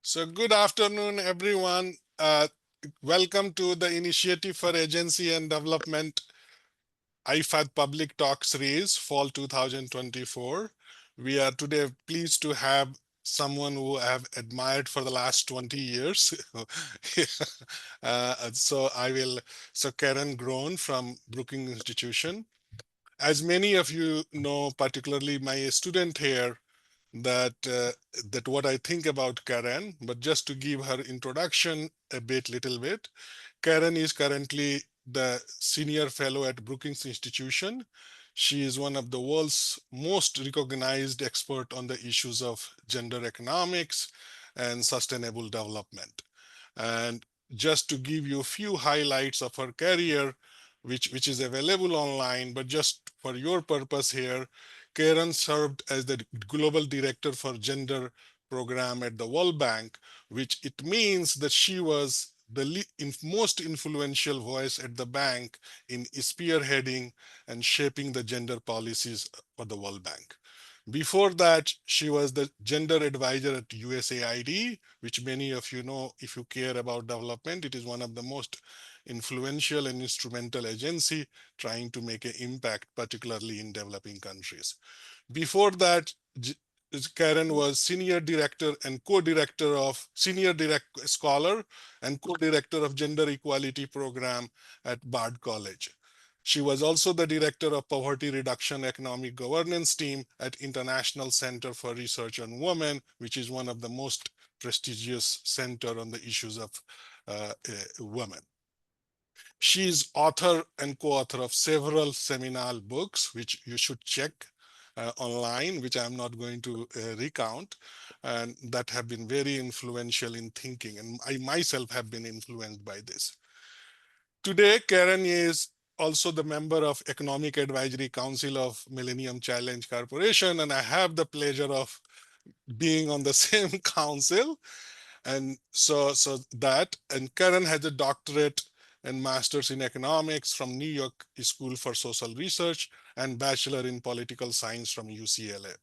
So good afternoon, everyone. Welcome to the Initiative for Agency and Development IfAD Public Talk Series, Fall 2024. We are today pleased to have someone who I have admired for the last 20 years. So Caren Groen from Brookings Institution. As many of you know, particularly my student here, that what I think about Caren, but just to give her introduction little bit, Caren is currently the senior fellow at Brookings Institution. She is one of the world's most recognized expert on the issues of gender economics and sustainable development. And just to give you a few highlights of her career, which is available online, but just for your purpose here, Caren served as the global director for gender program at the World Bank, which it means that she was the most influential voice at the bank in spearheading and shaping the gender policies for the World Bank. Before that, she was the gender advisor at USAID, which many of you know if you care about development. It is one of the most influential and instrumental agency trying to make an impact, particularly in developing countries. Before that, Caren was senior director and co-director of scholar and co-director of gender equality program at Bard College. She was also the director of poverty reduction economic governance team at International Center for Research on Women, which is one of the most prestigious center on the issues of women. She is author and co-author of several seminal books, which you should check online, which I'm not going to recount, and that have been very influential in thinking. And I myself have been influenced by this. Today, Caren is also the member of Economic Advisory Council of Millennium Challenge Corporation, and I have the pleasure of being on the same council. And and Caren has a doctorate and master's in economics from New York School for Social Research and bachelor in political science from UCLA.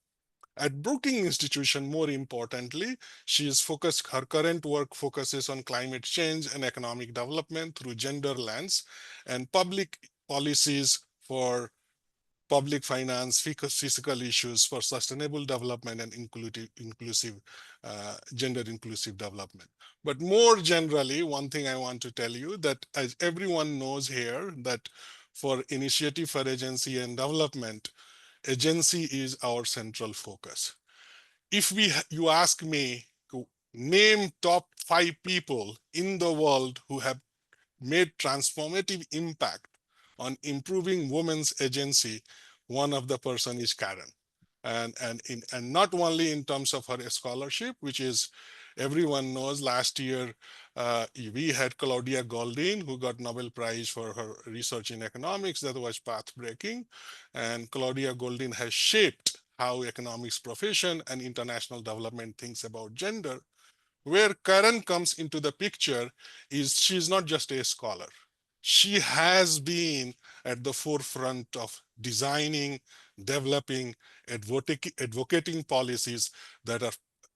At Brookings Institution, more importantly, her current work focuses on climate change and economic development through gender lens and public policies for public finance, fiscal issues for sustainable development and gender inclusive development. But more generally, one thing I want to tell you that as everyone knows here that for Initiative for Agency and Development, agency is our central focus. If you ask me to name top 5 people in the world who have made transformative impact on improving women's agency, one of the person is Caren. And not only in terms of her scholarship, which is everyone knows last year, we had Claudia Goldin, who got Nobel Prize for her research in economics. That was path-breaking. And Claudia Goldin has shaped how economics profession and international development thinks about gender. Where Caren comes into the picture is she's not just a scholar. She has been at the forefront of designing, developing, advocating policies that are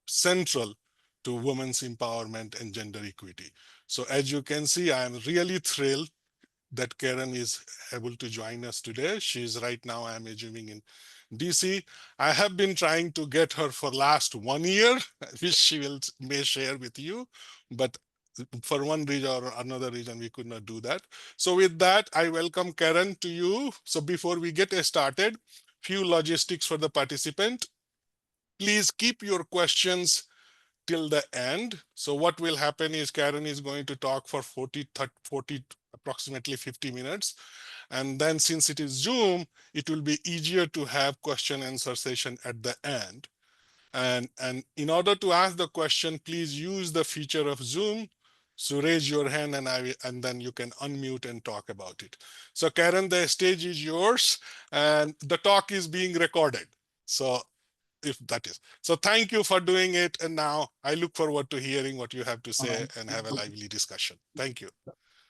central to women's empowerment and gender equity. So as you can see, I am really thrilled that Caren is able to join us today. She's right now, I'm assuming, in DC. I have been trying to get her for last 1 year, which may share with you, but for one reason or another reason, we could not do that. So with that, I welcome Caren to you. So before we get started, few logistics for the participant. Please keep your questions till the end. So what will happen is Caren is going to talk for 40, approximately 50 minutes. And then since it is Zoom, it will be easier to have question answer session at the end. And in order to ask the question, please use the feature of Zoom. So raise your hand and then you can unmute and talk about it. So Caren, the stage is yours and the talk is being recorded. So if that is. So thank you for doing it. And now I look forward to hearing what you have to say and have a lively discussion. Thank you.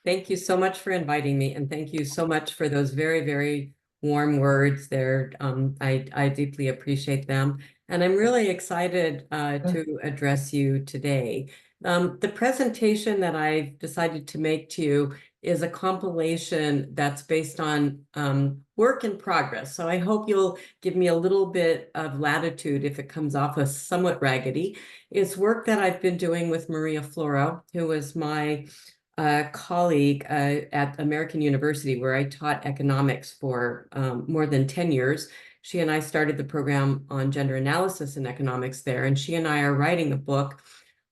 Thank you so much for inviting me. And thank you so much for those very, very warm words. I deeply appreciate them. And I'm really excited to address you today. The presentation that I've decided to make to you is a compilation that's based on work in progress. So I hope you'll give me a little bit of latitude if it comes off as somewhat raggedy. It's work that I've been doing with Maria Floro, who was my colleague at American University, where I taught economics for more than 10 years. She and I started the program on gender analysis in economics there, and she and I are writing a book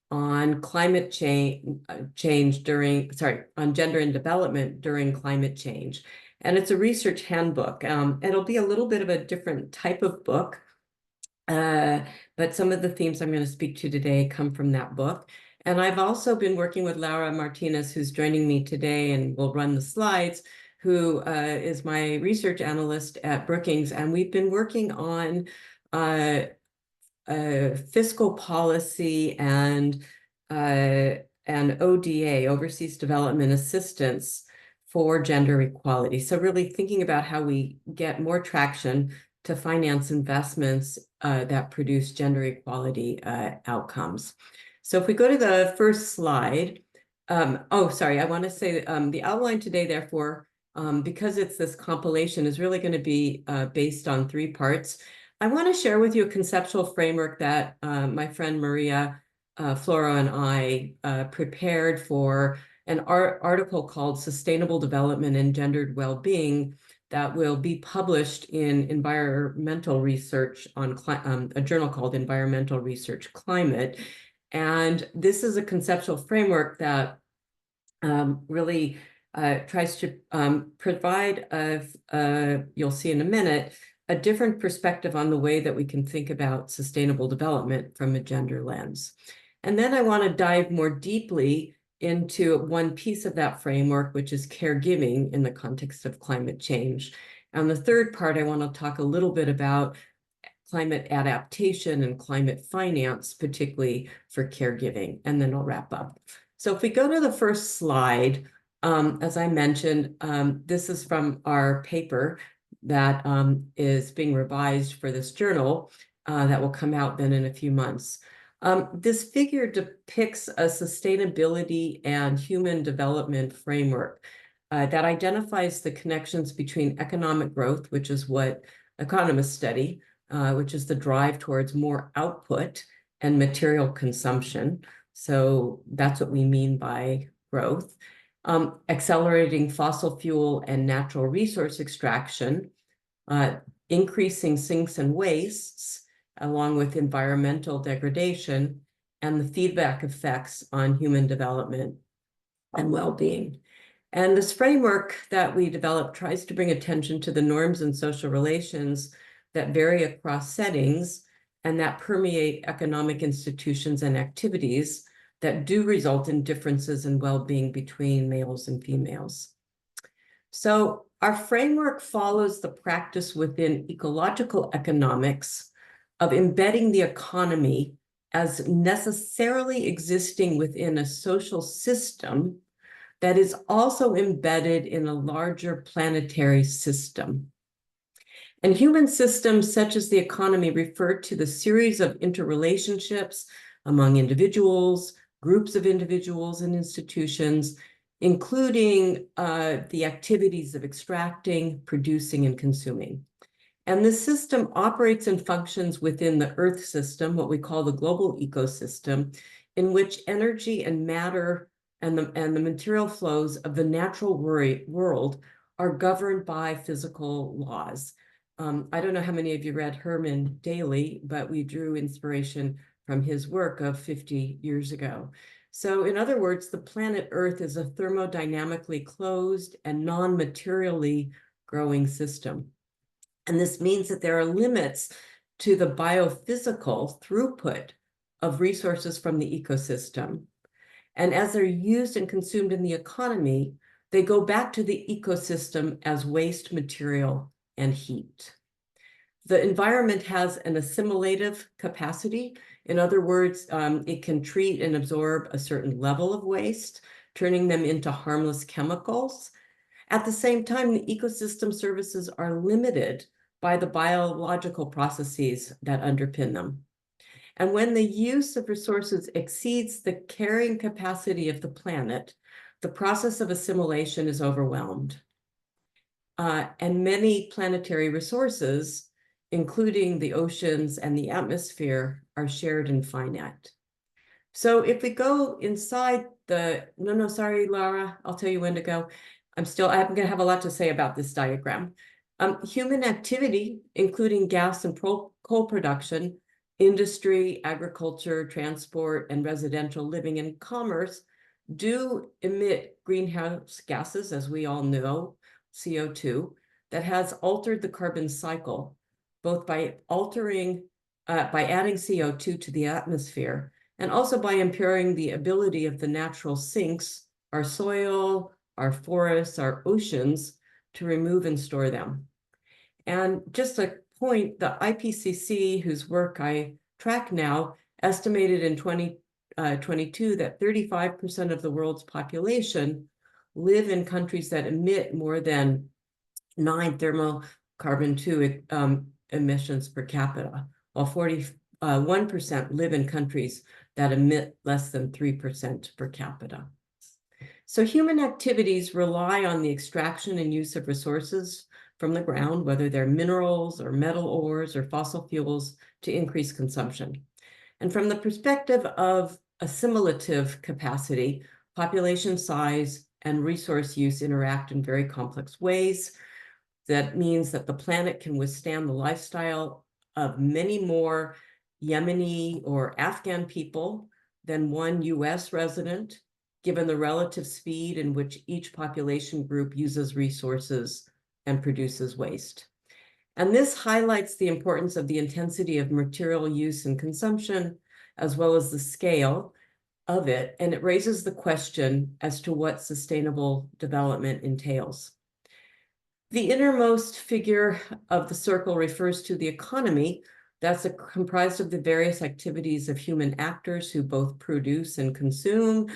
on climate change on gender and development during climate change. And it's a research handbook. It'll be a little bit of a different type of book, but some of the themes I'm going to speak to today come from that book. And I've also been working with Laura Martinez, who's joining me today and will run the slides, who is my research analyst at Brookings. And we've been working on fiscal policy and ODA, Overseas Development Assistance, for gender equality. So really thinking about how we get more traction to finance investments that produce gender equality outcomes. So if we go to the first slide, I want to say the outline today, therefore, because it's this compilation, is really going to be based on 3 parts. I want to share with you a conceptual framework that my friend Maria Floro and I prepared for an article called Sustainable Development and Gendered Well-Being that will be published in environmental research on a journal called Environmental Research Climate. And this is a conceptual framework that really tries to provide, you'll see in a minute, a different perspective on the way that we can think about sustainable development from a gender lens. And then I want to dive more deeply into one piece of that framework, which is caregiving in the context of climate change. And the third part, I want to talk a little bit about climate adaptation and climate finance, particularly for caregiving, and then I'll wrap up. So if we go to the first slide, as I mentioned, this is from our paper that is being revised for this journal that will come out then in a few months. This figure depicts a sustainability and human development framework that identifies the connections between economic growth, which is what economists study, which is the drive towards more output and material consumption. So that's what we mean by growth. Accelerating fossil fuel and natural resource extraction, increasing sinks and wastes, along with environmental degradation, and the feedback effects on human development and well-being. And this framework that we developed tries to bring attention to the norms and social relations that vary across settings and that permeate economic institutions and activities that do result in differences in well-being between males and females. So our framework follows the practice within ecological economics of embedding the economy as necessarily existing within a social system that is also embedded in a larger planetary system. And human systems, such as the economy, refer to the series of interrelationships among individuals, groups of individuals, and institutions, including the activities of extracting, producing, and consuming. And this system operates and functions within the Earth system, what we call the global ecosystem, in which energy and matter and the material flows of the natural world are governed by physical laws. I don't know how many of you read Herman Daly, but we drew inspiration from his work of 50 years ago. So in other words, the planet Earth is a thermodynamically closed and non-materially growing system. And this means that there are limits to the biophysical throughput of resources from the ecosystem. And as they're used and consumed in the economy, they go back to the ecosystem as waste material and heat. The environment has an assimilative capacity. In other words, it can treat and absorb a certain level of waste, turning them into harmless chemicals. At the same time, the ecosystem services are limited by the biological processes that underpin them. And when the use of resources exceeds the carrying capacity of the planet, the process of assimilation is overwhelmed. And many planetary resources, including the oceans and the atmosphere, are shared and finite. So if we go inside no, sorry, Laura, I'll tell you when to go. I'm going to have a lot to say about this diagram. Human activity, including gas and coal production, industry, agriculture, transport, and residential living and commerce do emit greenhouse gases, as we all know, CO2, that has altered the carbon cycle, both by adding CO2 to the atmosphere, and also by impairing the ability of the natural sinks, our soil, our forests, our oceans, to remove and store them. And just a point, the IPCC, whose work I track now, estimated in 2022 that 35% of the world's population live in countries that emit more than 9 thermocarbon-2 emissions per capita, while 41% live in countries that emit less than 3% per capita. So human activities rely on the extraction and use of resources from the ground, whether they're minerals or metal ores or fossil fuels, to increase consumption. And from the perspective of assimilative capacity, population size and resource use interact in very complex ways. That means that the planet can withstand the lifestyle of many more Yemeni or Afghan people than one US resident, given the relative speed in which each population group uses resources and produces waste. And this highlights the importance of the intensity of material use and consumption, as well as the scale of it, and it raises the question as to what sustainable development entails. The innermost figure of the circle refers to the economy. That's comprised of the various activities of human actors who both produce and consume.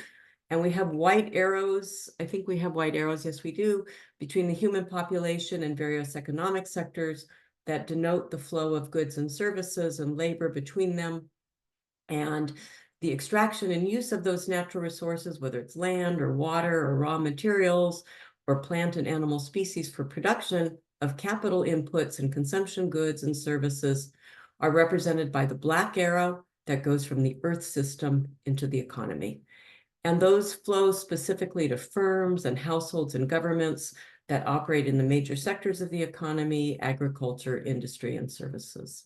And we have white arrows. I think we have white arrows, yes, we do, between the human population and various economic sectors that denote the flow of goods and services and labor between them. And the extraction and use of those natural resources, whether it's land or water or raw materials or plant and animal species for production of capital inputs and consumption goods and services, are represented by the black arrow that goes from the Earth system into the economy. And those flow specifically to firms and households and governments that operate in the major sectors of the economy: agriculture, industry, and services.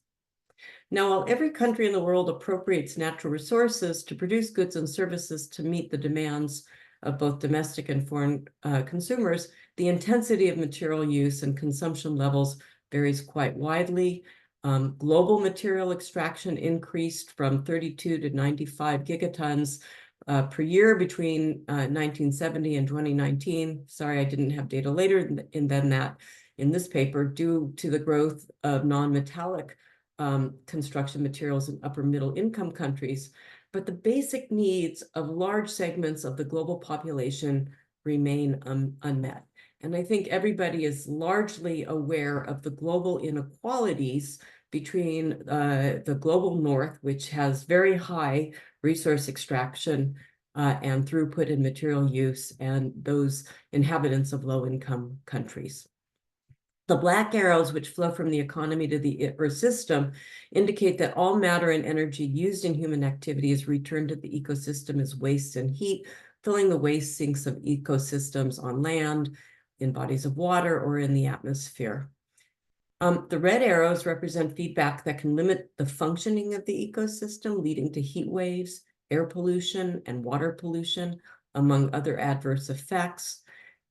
Now, while every country in the world appropriates natural resources to produce goods and services to meet the demands of both domestic and foreign consumers, the intensity of material use and consumption levels varies quite widely. Global material extraction increased from 32 to 95 gigatons per year between 1970 and 2019. Sorry, I didn't have data later than that in this paper, due to the growth of non-metallic construction materials in upper middle income countries. But the basic needs of large segments of the global population remain unmet. And I think everybody is largely aware of the global inequalities between the global north, which has very high resource extraction and throughput and material use, and those inhabitants of low-income countries. The black arrows, which flow from the economy to the Earth system, indicate that all matter and energy used in human activity is returned to the ecosystem as waste and heat, filling the waste sinks of ecosystems on land, in bodies of water, or in the atmosphere. The red arrows represent feedback that can limit the functioning of the ecosystem, leading to heat waves, air pollution, and water pollution, among other adverse effects.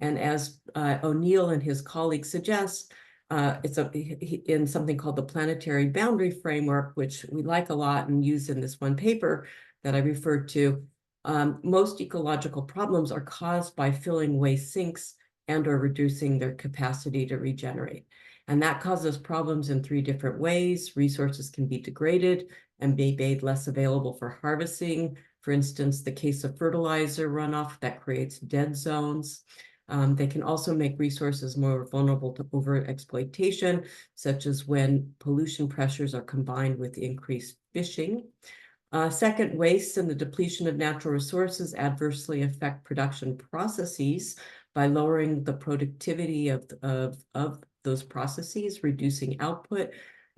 And as O'Neill and his colleagues suggest, it's in something called the planetary boundary framework, which we like a lot and use in this one paper that I referred to. Most ecological problems are caused by filling waste sinks and or reducing their capacity to regenerate. And that causes problems in 3 different ways. Resources can be degraded and be made less available for harvesting. For instance, the case of fertilizer runoff that creates dead zones. They can also make resources more vulnerable to overexploitation, such as when pollution pressures are combined with increased fishing. Second, waste and the depletion of natural resources adversely affect production processes by lowering the productivity of those processes, reducing output,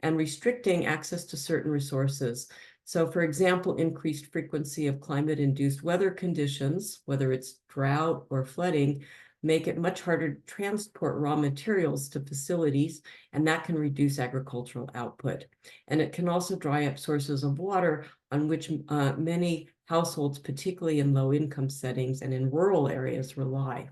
and restricting access to certain resources. So, for example, increased frequency of climate-induced weather conditions, whether it's drought or flooding, make it much harder to transport raw materials to facilities, and that can reduce agricultural output. And it can also dry up sources of water on which many households, particularly in low-income settings and in rural areas, rely.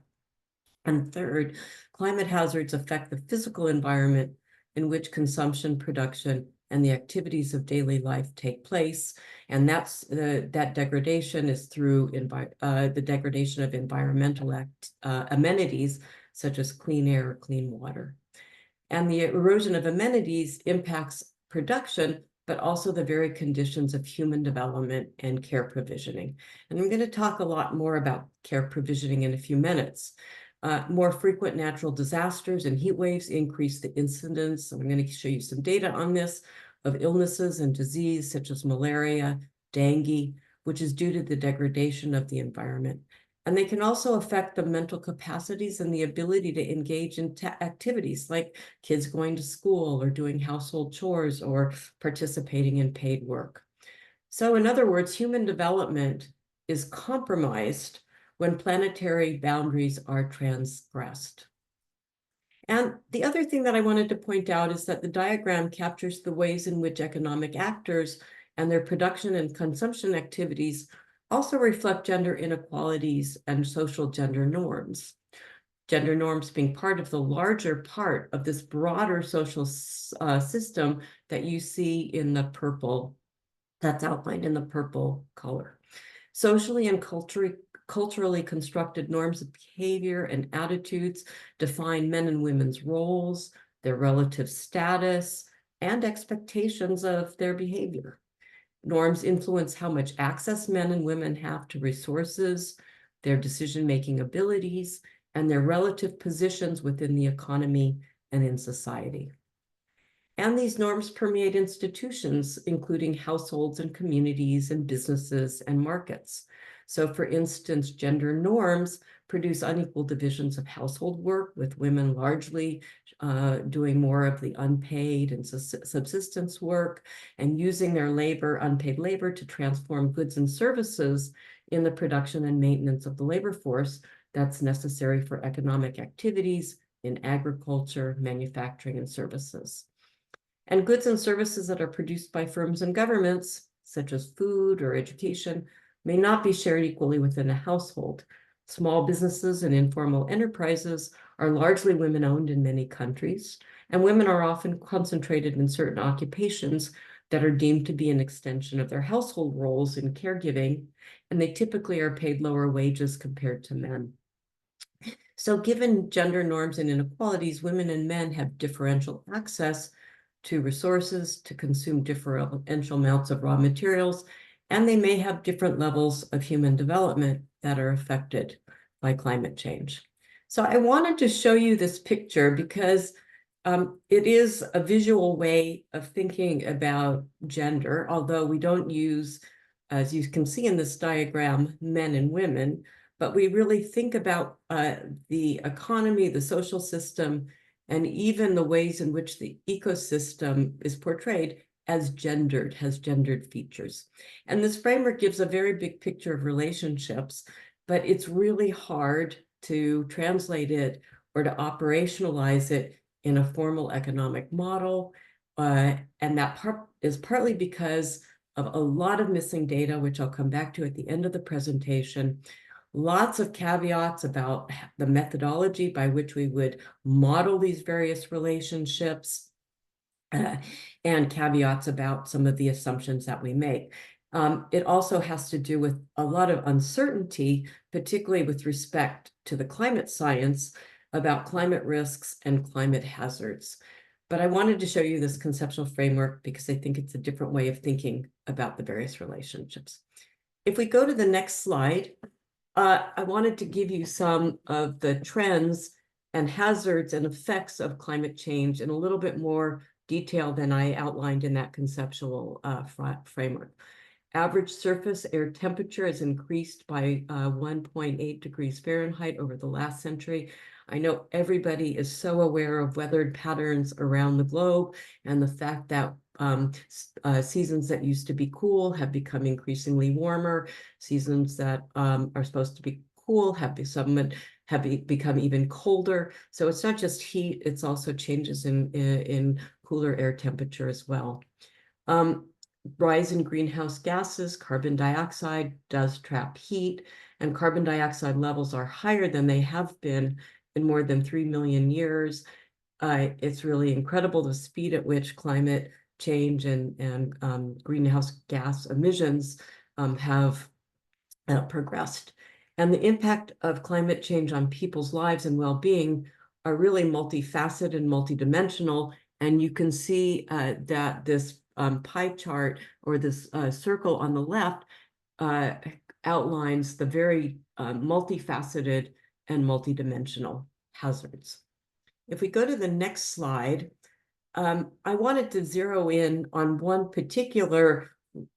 And third, climate hazards affect the physical environment in which consumption, production, and the activities of daily life take place. And that degradation is through the degradation of environmental amenities, such as clean air or clean water. And the erosion of amenities impacts production, but also the very conditions of human development and care provisioning. And I'm going to talk a lot more about care provisioning in a few minutes. More frequent natural disasters and heat waves increase the incidence. I'm going to show you some data on this, of illnesses and disease such as malaria, dengue, which is due to the degradation of the environment. And they can also affect the mental capacities and the ability to engage in activities like kids going to school or doing household chores or participating in paid work. So in other words, human development is compromised when planetary boundaries are transgressed. And the other thing that I wanted to point out is that the diagram captures the ways in which economic actors and their production and consumption activities also reflect gender inequalities and social gender norms. Gender norms being part of the larger part of this broader social system that you see in the purple, that's outlined in the purple color. Socially and culturally constructed norms of behavior and attitudes define men and women's roles, their relative status, and expectations of their behavior. Norms influence how much access men and women have to resources, their decision-making abilities, and their relative positions within the economy and in society. And these norms permeate institutions, including households and communities and businesses and markets. So for instance, gender norms produce unequal divisions of household work, with women largely doing more of the unpaid and subsistence work and using their unpaid labor to transform goods and services in the production and maintenance of the labor force that's necessary for economic activities in agriculture, manufacturing, and services. And goods and services that are produced by firms and governments, such as food or education, may not be shared equally within a household. Small businesses and informal enterprises are largely women-owned in many countries, and women are often concentrated in certain occupations that are deemed to be an extension of their household roles in caregiving, and they typically are paid lower wages compared to men. So given gender norms and inequalities, women and men have differential access to resources, to consume differential amounts of raw materials, and they may have different levels of human development that are affected by climate change. So I wanted to show you this picture because it is a visual way of thinking about gender, although we don't use, as you can see in this diagram, men and women, but we really think about the economy, the social system, and even the ways in which the ecosystem is portrayed as gendered, has gendered features. And this framework gives a very big picture of relationships, but it's really hard to translate it or to operationalize it in a formal economic model. And that is partly because of a lot of missing data, which I'll come back to at the end of the presentation. Lots of caveats about the methodology by which we would model these various relationships, and caveats about some of the assumptions that we make. It also has to do with a lot of uncertainty, particularly with respect to the climate science about climate risks and climate hazards. But I wanted to show you this conceptual framework because I think it's a different way of thinking about the various relationships. If we go to the next slide, I wanted to give you some of the trends and hazards and effects of climate change in a little bit more detail than I outlined in that conceptual framework. Average surface air temperature has increased by 1.8 degrees Fahrenheit over the last century. I know everybody is so aware of weather patterns around the globe and the fact that seasons that used to be cool have become increasingly warmer. Seasons that are supposed to be cool have become even colder. So it's not just heat, it's also changes in cooler air temperature as well. Rise in greenhouse gases, carbon dioxide does trap heat, and carbon dioxide levels are higher than they have been in more than 3 million years. It's really incredible the speed at which climate change and greenhouse gas emissions have progressed. And the impact of climate change on people's lives and well-being are really multifaceted and multidimensional. And you can see that this pie chart or this circle on the left outlines the very multifaceted and multidimensional hazards. If we go to the next slide, I wanted to zero in on one particular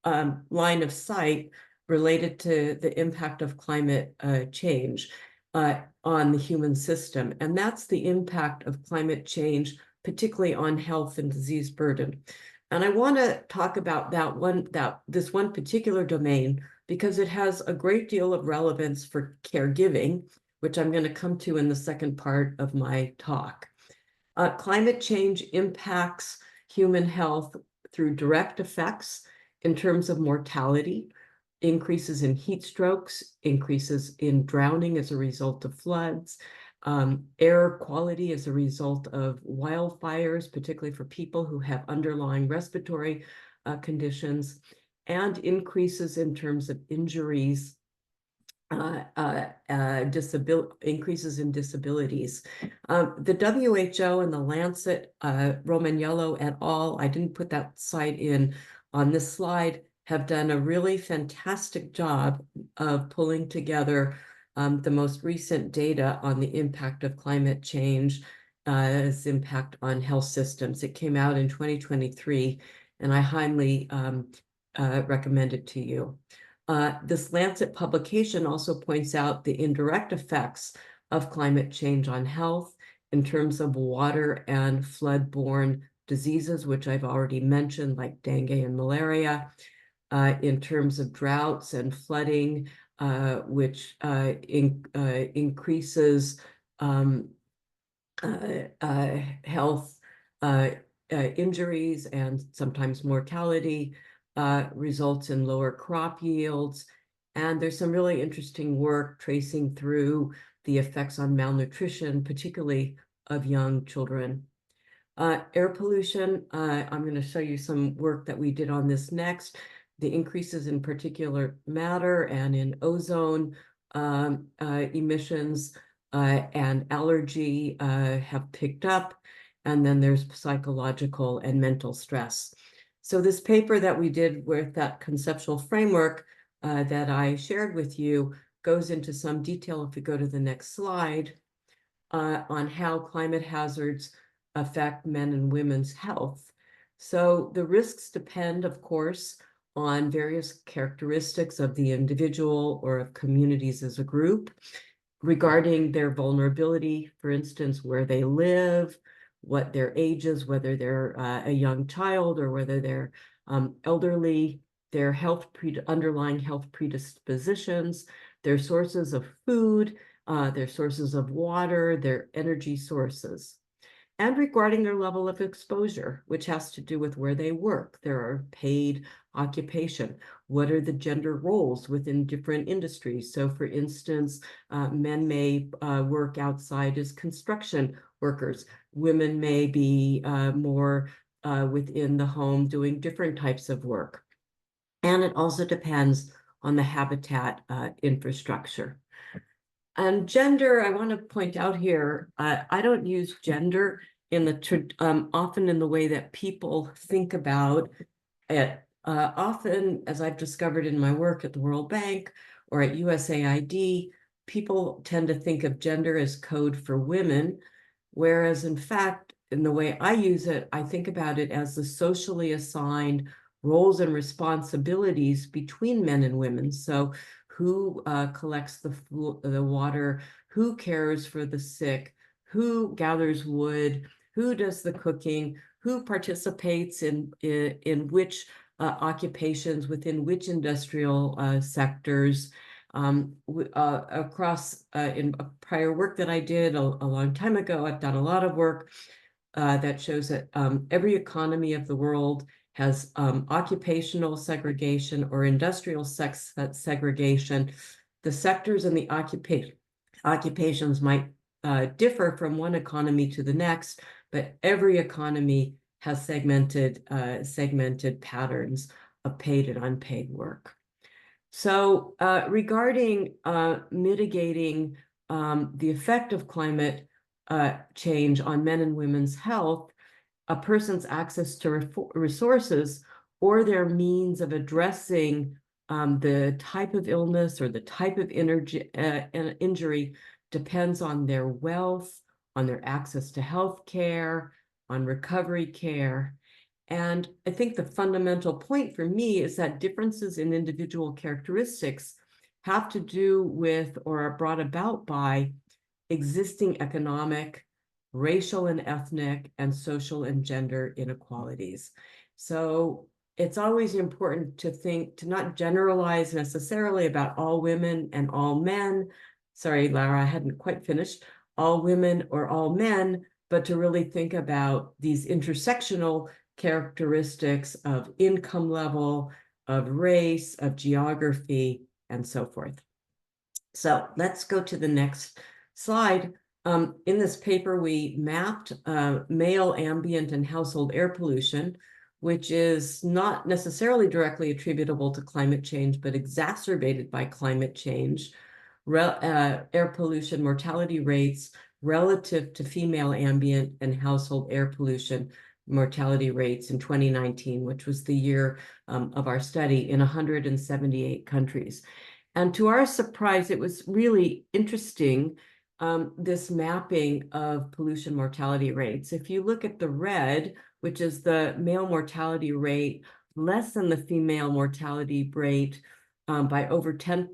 line of sight related to the impact of climate change on the human system, and that's the impact of climate change, particularly on health and disease burden. And I want to talk about this one particular domain because it has a great deal of relevance for caregiving, which I'm going to come to in the second part of my talk. Climate change impacts human health through direct effects in terms of mortality, increases in heat strokes, increases in drowning as a result of floods, air quality as a result of wildfires, particularly for people who have underlying respiratory conditions, and increases in terms of injuries, increases in disabilities. The WHO and the Lancet, Romagnolo et al., I didn't put that site in on this slide, have done a really fantastic job of pulling together the most recent data on the impact of climate change, its impact on health systems. It came out in 2023, and I highly recommend it to you. This Lancet publication also points out the indirect effects of climate change on health in terms of water and flood-borne diseases, which I've already mentioned, like dengue and malaria, in terms of droughts and flooding, which increases health injuries and sometimes mortality, results in lower crop yields. And there's some really interesting work tracing through the effects on malnutrition, particularly of young children. Air pollution, I'm going to show you some work that we did on this next. The increases in particulate matter and in ozone emissions and allergy have picked up. And then there's psychological and mental stress. So this paper that we did with that conceptual framework that I shared with you goes into some detail, if we go to the next slide, on how climate hazards affect men and women's health. So the risks depend, of course, on various characteristics of the individual or of communities as a group regarding their vulnerability, for instance, where they live, what their age is, whether they're a young child or whether they're elderly, their underlying health predispositions, their sources of food, their sources of water, their energy sources, and regarding their level of exposure, which has to do with where they work. There are paid occupation. What are the gender roles within different industries? So for instance, men may work outside as construction workers. Women may be more within the home doing different types of work. And it also depends on the habitat infrastructure. And gender, I want to point out here, I don't use gender in often in the way that people think about it. Often, as I've discovered in my work at the World Bank or at USAID, people tend to think of gender as code for women, whereas in fact, in the way I use it, I think about it as the socially assigned roles and responsibilities between men and women. So who collects the water, who cares for the sick, who gathers wood, who does the cooking, who participates in which occupations within which industrial sectors. Across in prior work that I did a long time ago, I've done a lot of work that shows that every economy of the world has occupational segregation or industrial sex segregation. The sectors and the occupations might differ from one economy to the next, but every economy has segmented patterns of paid and unpaid work. So regarding mitigating the effect of climate change on men and women's health, a person's access to resources or their means of addressing the type of illness or the type of injury depends on their wealth, on their access to health care, on recovery care. And I think the fundamental point for me is that differences in individual characteristics have to do with or are brought about by existing economic, racial and ethnic, and social and gender inequalities. So it's always important to not generalize necessarily about all women and all men. Sorry, Lara, I hadn't quite finished. All women or all men, but to really think about these intersectional characteristics of income level, of race, of geography, and so forth. So let's go to the next slide. In this paper, we mapped male ambient and household air pollution, which is not necessarily directly attributable to climate change, but exacerbated by climate change, air pollution mortality rates relative to female ambient and household air pollution mortality rates in 2019, which was the year of our study, in 178 countries. And to our surprise, it was really interesting, this mapping of pollution mortality rates. If you look at the red, which is the male mortality rate, less than the female mortality rate by over 10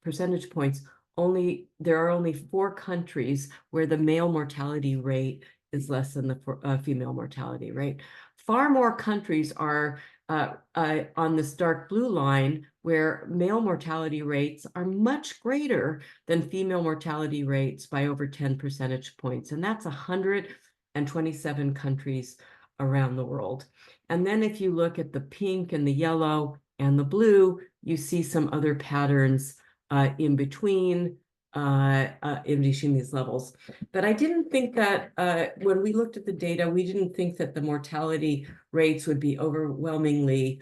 percentage points, there are only 4 countries where the male mortality rate is less than the female mortality rate. Far more countries are on this dark blue line where male mortality rates are much greater than female mortality rates by over 10 percentage points. And that's 127 countries around the world. And then if you look at the pink and the yellow and the blue, you see some other patterns in between these levels. But I didn't think that when we looked at the data, we didn't think that the mortality rates would be overwhelmingly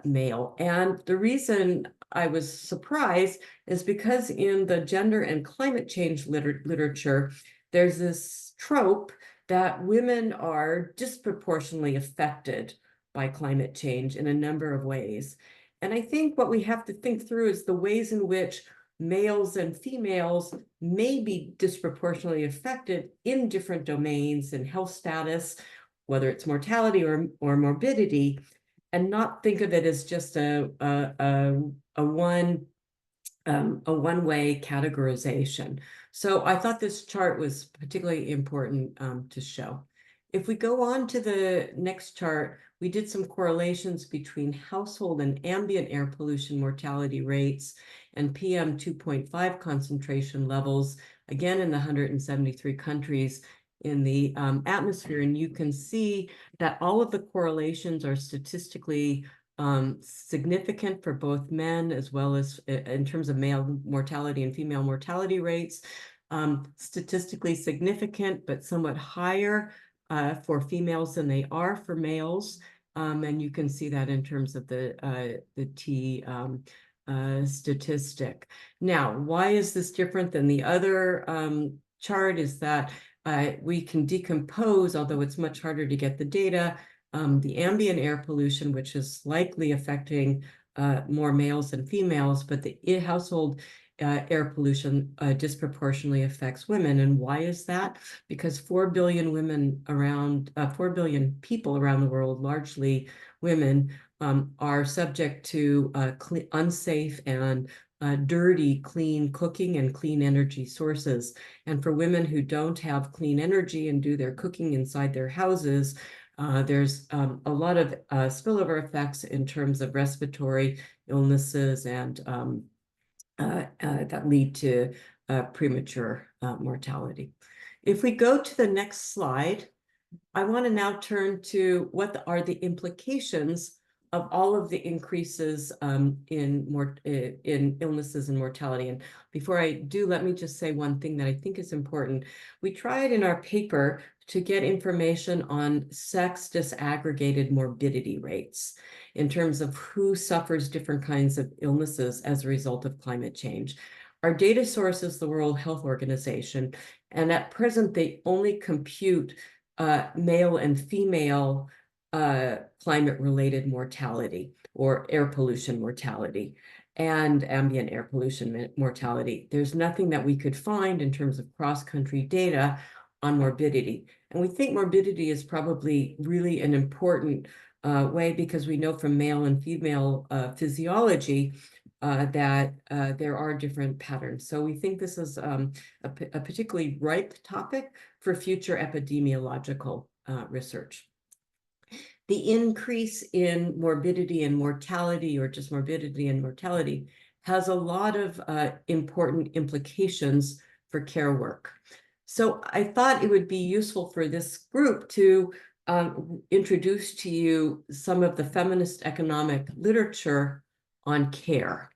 male. And the reason I was surprised is because in the gender and climate change literature, there's this trope that women are disproportionately affected by climate change in a number of ways. And I think what we have to think through is the ways in which males and females may be disproportionately affected in different domains and health status, whether it's mortality or morbidity, and not think of it as just a one-way categorization. So I thought this chart was particularly important to show. If we go on to the next chart, we did some correlations between household and ambient air pollution mortality rates and PM 2.5 concentration levels, again in the 173 countries in the atmosphere. And you can see that all of the correlations are statistically significant for both men as well as in terms of male mortality and female mortality rates. Statistically significant, but somewhat higher for females than they are for males. And you can see that in terms of the T statistic. Now, why is this different than the other chart is that we can decompose, although it's much harder to get the data, the ambient air pollution, which is likely affecting more males than females, but the household air pollution disproportionately affects women. And why is that? Because 4 billion women around, 4 billion people around the world, largely women, are subject to unsafe and dirty, clean cooking and clean energy sources. And for women who don't have clean energy and do their cooking inside their houses, there's a lot of spillover effects in terms of respiratory illnesses and that lead to premature mortality. If we go to the next slide, I want to now turn to what are the implications of all of the increases in illnesses and mortality. And before I do, let me just say one thing that I think is important. We tried in our paper to get information on sex disaggregated morbidity rates in terms of who suffers different kinds of illnesses as a result of climate change. Our data source is the World Health Organization, and at present they only compute male and female climate-related mortality or air pollution mortality and ambient air pollution mortality. There's nothing that we could find in terms of cross-country data on morbidity. And we think morbidity is probably really an important way, because we know from male and female physiology that there are different patterns. So we think this is a particularly ripe topic for future epidemiological research. The increase in morbidity and mortality, or just morbidity and mortality, has a lot of important implications for care work. So I thought it would be useful for this group to introduce to you some of the feminist economic literature on care.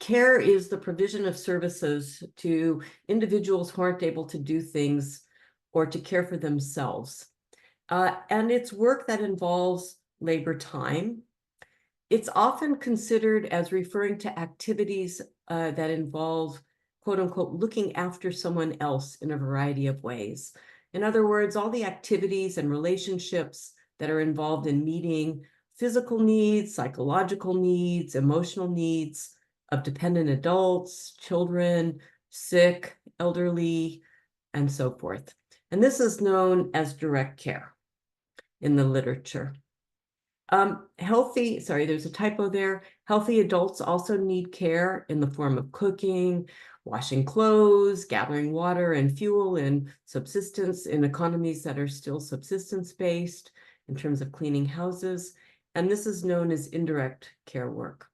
Care is the provision of services to individuals who aren't able to do things or to care for themselves. And it's work that involves labor time. It's often considered as referring to activities that involve, quote unquote, looking after someone else in a variety of ways. In other words, all the activities and relationships that are involved in meeting physical needs, psychological needs, emotional needs of dependent adults, children, sick, elderly, and so forth. And this is known as direct care in the literature. There's a typo there. Healthy adults also need care in the form of cooking, washing clothes, gathering water and fuel, and subsistence in economies that are still subsistence-based in terms of cleaning houses. And this is known as indirect care work.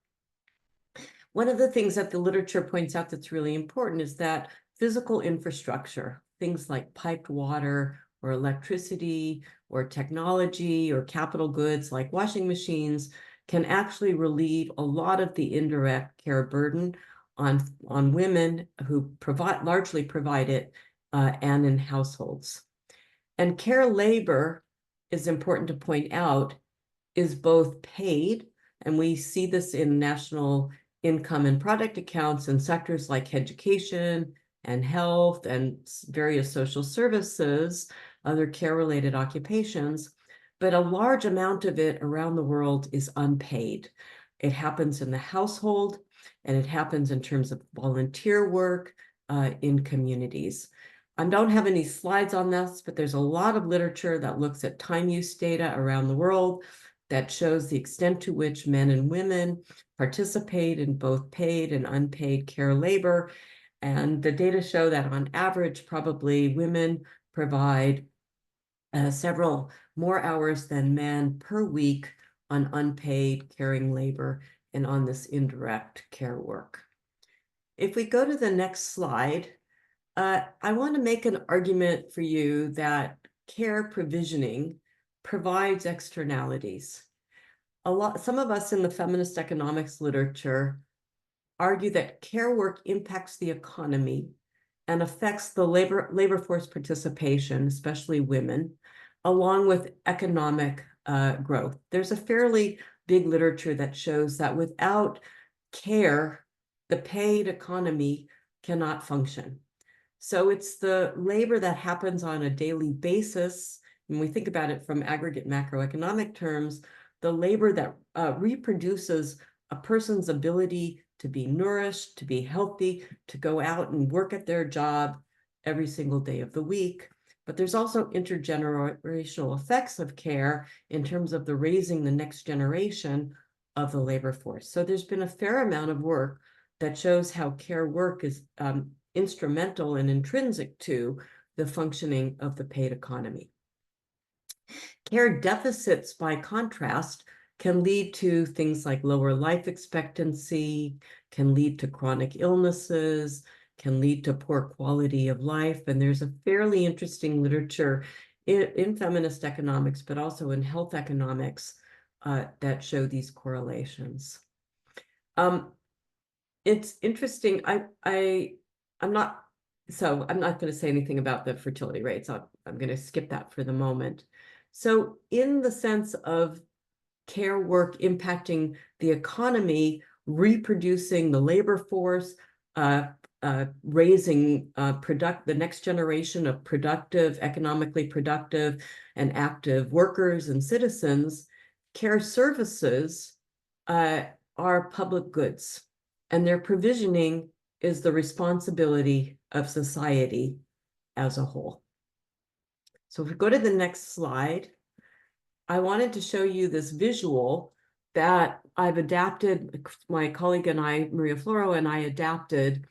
One of the things that the literature points out that's really important is that physical infrastructure, things like piped water or electricity or technology or capital goods like washing machines, can actually relieve a lot of the indirect care burden on women who largely provide it and in households. And care labor, is important to point out, is both paid, and we see this in national income and product accounts in sectors like education and health and various social services, other care-related occupations, but a large amount of it around the world is unpaid. It happens in the household, and it happens in terms of volunteer work in communities. I don't have any slides on this, but there's a lot of literature that looks at time use data around the world that shows the extent to which men and women participate in both paid and unpaid care labor. And the data show that on average, probably women provide several more hours than men per week on unpaid caring labor and on this indirect care work. If we go to the next slide, I want to make an argument for you that care provisioning provides externalities. Some of us in the feminist economics literature argue that care work impacts the economy and affects the labor force participation, especially women, along with economic growth. There's a fairly big literature that shows that without care, the paid economy cannot function. So it's the labor that happens on a daily basis. When we think about it from aggregate macroeconomic terms, the labor that reproduces a person's ability to be nourished, to be healthy, to go out and work at their job every single day of the week. But there's also intergenerational effects of care in terms of the raising the next generation of the labor force. So there's been a fair amount of work that shows how care work is instrumental and intrinsic to the functioning of the paid economy. Care deficits, by contrast, can lead to things like lower life expectancy, can lead to chronic illnesses, can lead to poor quality of life. And there's a fairly interesting literature in feminist economics, but also in health economics that show these correlations. It's interesting. I'm not going to say anything about the fertility rates. I'm going to skip that for the moment. So in the sense of care work impacting the economy, reproducing the labor force, raising the next generation of productive, economically productive and active workers and citizens, care services are public goods, and their provisioning is the responsibility of society as a whole. So if we go to the next slide, I wanted to show you this visual that I've adapted, my colleague and I, Maria Floro and I adapted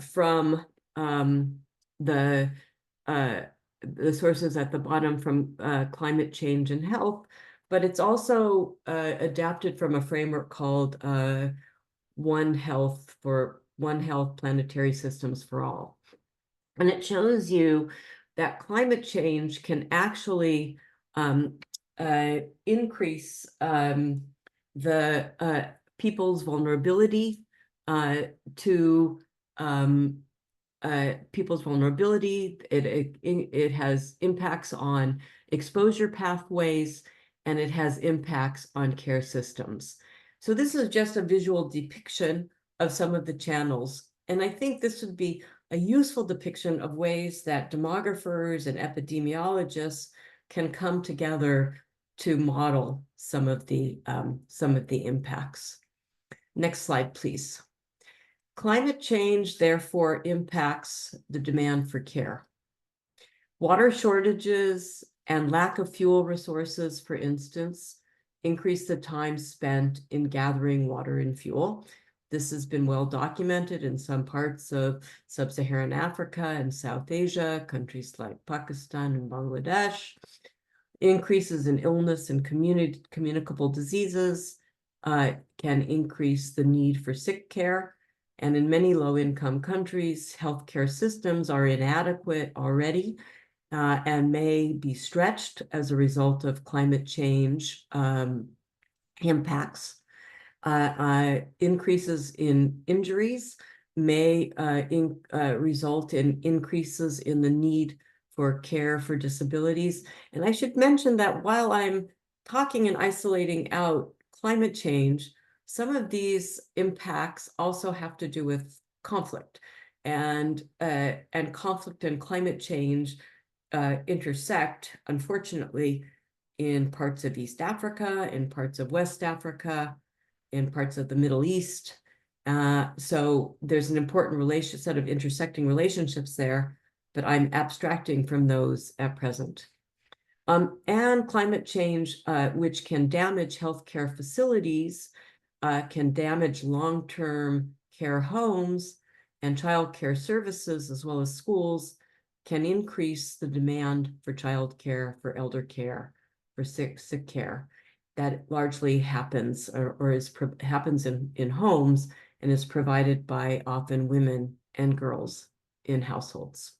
from the sources at the bottom from Climate Change and Health, but it's also adapted from a framework called One Health Planetary Systems for All. And it shows you that climate change can actually increase the people's vulnerability to people's vulnerability. It has impacts on exposure pathways, and it has impacts on care systems. So this is just a visual depiction of some of the channels. And I think this would be a useful depiction of ways that demographers and epidemiologists can come together to model some of the impacts. Next slide, please. Climate change, therefore, impacts the demand for care. Water shortages and lack of fuel resources, for instance, increase the time spent in gathering water and fuel. This has been well documented in some parts of sub-Saharan Africa and South Asia, countries like Pakistan and Bangladesh. Increases in illness and communicable diseases can increase the need for sick care. And in many low-income countries, healthcare systems are inadequate already and may be stretched as a result of climate change impacts. Increases in injuries may result in increases in the need for care for disabilities. And I should mention that while I'm talking and isolating out climate change, some of these impacts also have to do with conflict, and conflict and climate change intersect, unfortunately, in parts of East Africa, in parts of West Africa, in parts of the Middle East. So there's an important set of intersecting relationships there, but I'm abstracting from those at present. And climate change, which can damage healthcare facilities, can damage long-term care homes and child care services, as well as schools, can increase the demand for child care, for elder care, for sick care. That largely happens happens in homes and is provided by often women and girls in households.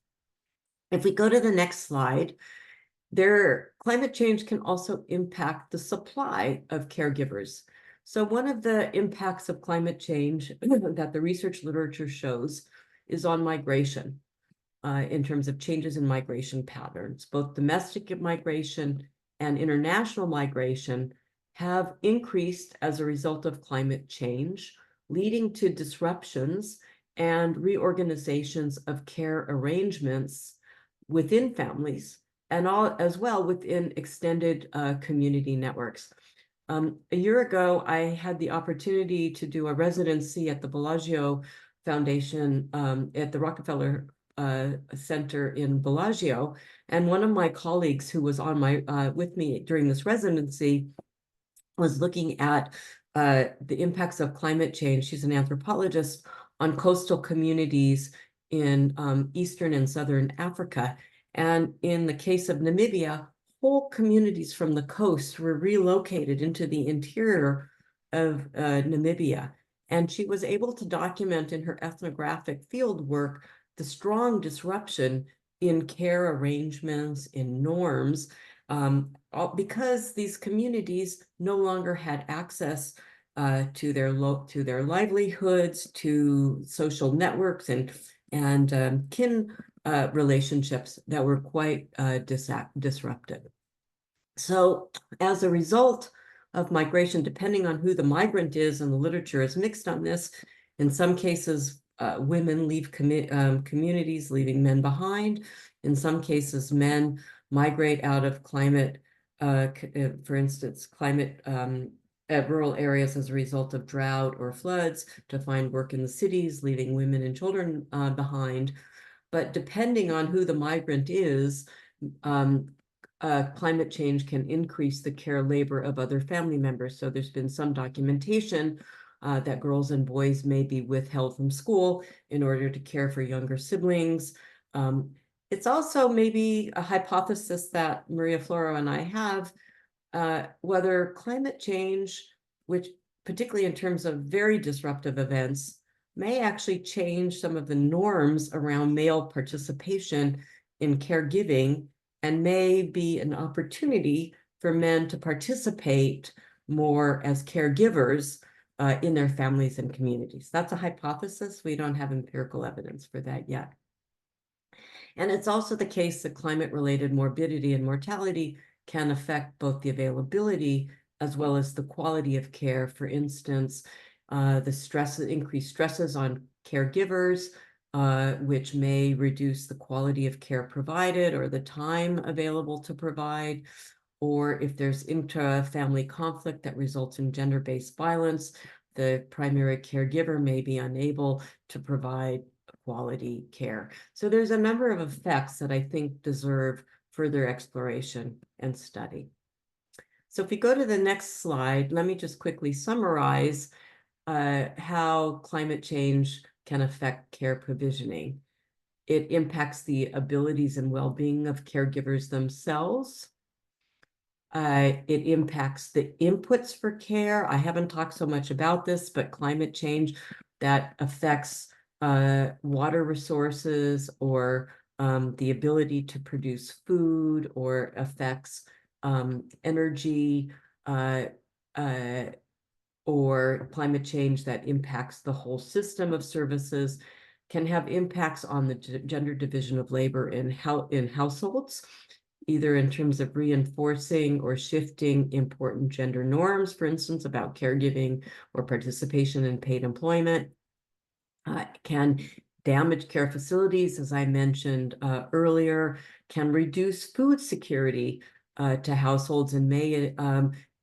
If we go to the next slide, climate change can also impact the supply of caregivers. So one of the impacts of climate change that the research literature shows is on migration, in terms of changes in migration patterns. Both domestic migration and international migration have increased as a result of climate change, leading to disruptions and reorganizations of care arrangements within families, and as well within extended community networks. A year ago, I had the opportunity to do a residency at the Bellagio Foundation at the Rockefeller Center in Bellagio. And one of my colleagues who was on my with me during this residency was looking at the impacts of climate change. She's an anthropologist on coastal communities in Eastern and Southern Africa. And in the case of Namibia, whole communities from the coast were relocated into the interior of Namibia. And she was able to document in her ethnographic field work the strong disruption in care arrangements, in norms, because these communities no longer had access to their livelihoods, to social networks, and kin relationships that were quite disrupted. So as a result of migration, depending on who the migrant is, and the literature is mixed on this, in some cases, women leave communities, leaving men behind. In some cases, men migrate out of climate, for instance, climate rural areas as a result of drought or floods to find work in the cities, leaving women and children behind. But depending on who the migrant is, climate change can increase the care labor of other family members. So there's been some documentation that girls and boys may be withheld from school in order to care for younger siblings. It's also maybe a hypothesis that Maria Floro and I have, whether climate change, which particularly in terms of very disruptive events, may actually change some of the norms around male participation in caregiving, and may be an opportunity for men to participate more as caregivers in their families and communities. That's a hypothesis. We don't have empirical evidence for that yet. And it's also the case that climate-related morbidity and mortality can affect both the availability as well as the quality of care. For instance, the increased stresses on caregivers, which may reduce the quality of care provided or the time available to provide, or if there's intra-family conflict that results in gender-based violence, the primary caregiver may be unable to provide quality care. So there's a number of effects that I think deserve further exploration and study. So if we go to the next slide, let me just quickly summarize how climate change can affect care provisioning. It impacts the abilities and well-being of caregivers themselves. It impacts the inputs for care. I haven't talked so much about this, but climate change that affects water resources, or the ability to produce food, or affects energy, or climate change that impacts the whole system of services, can have impacts on the gender division of labor in households, either in terms of reinforcing or shifting important gender norms, for instance, about caregiving or participation in paid employment. Can damage care facilities, as I mentioned earlier, can reduce food security to households, and may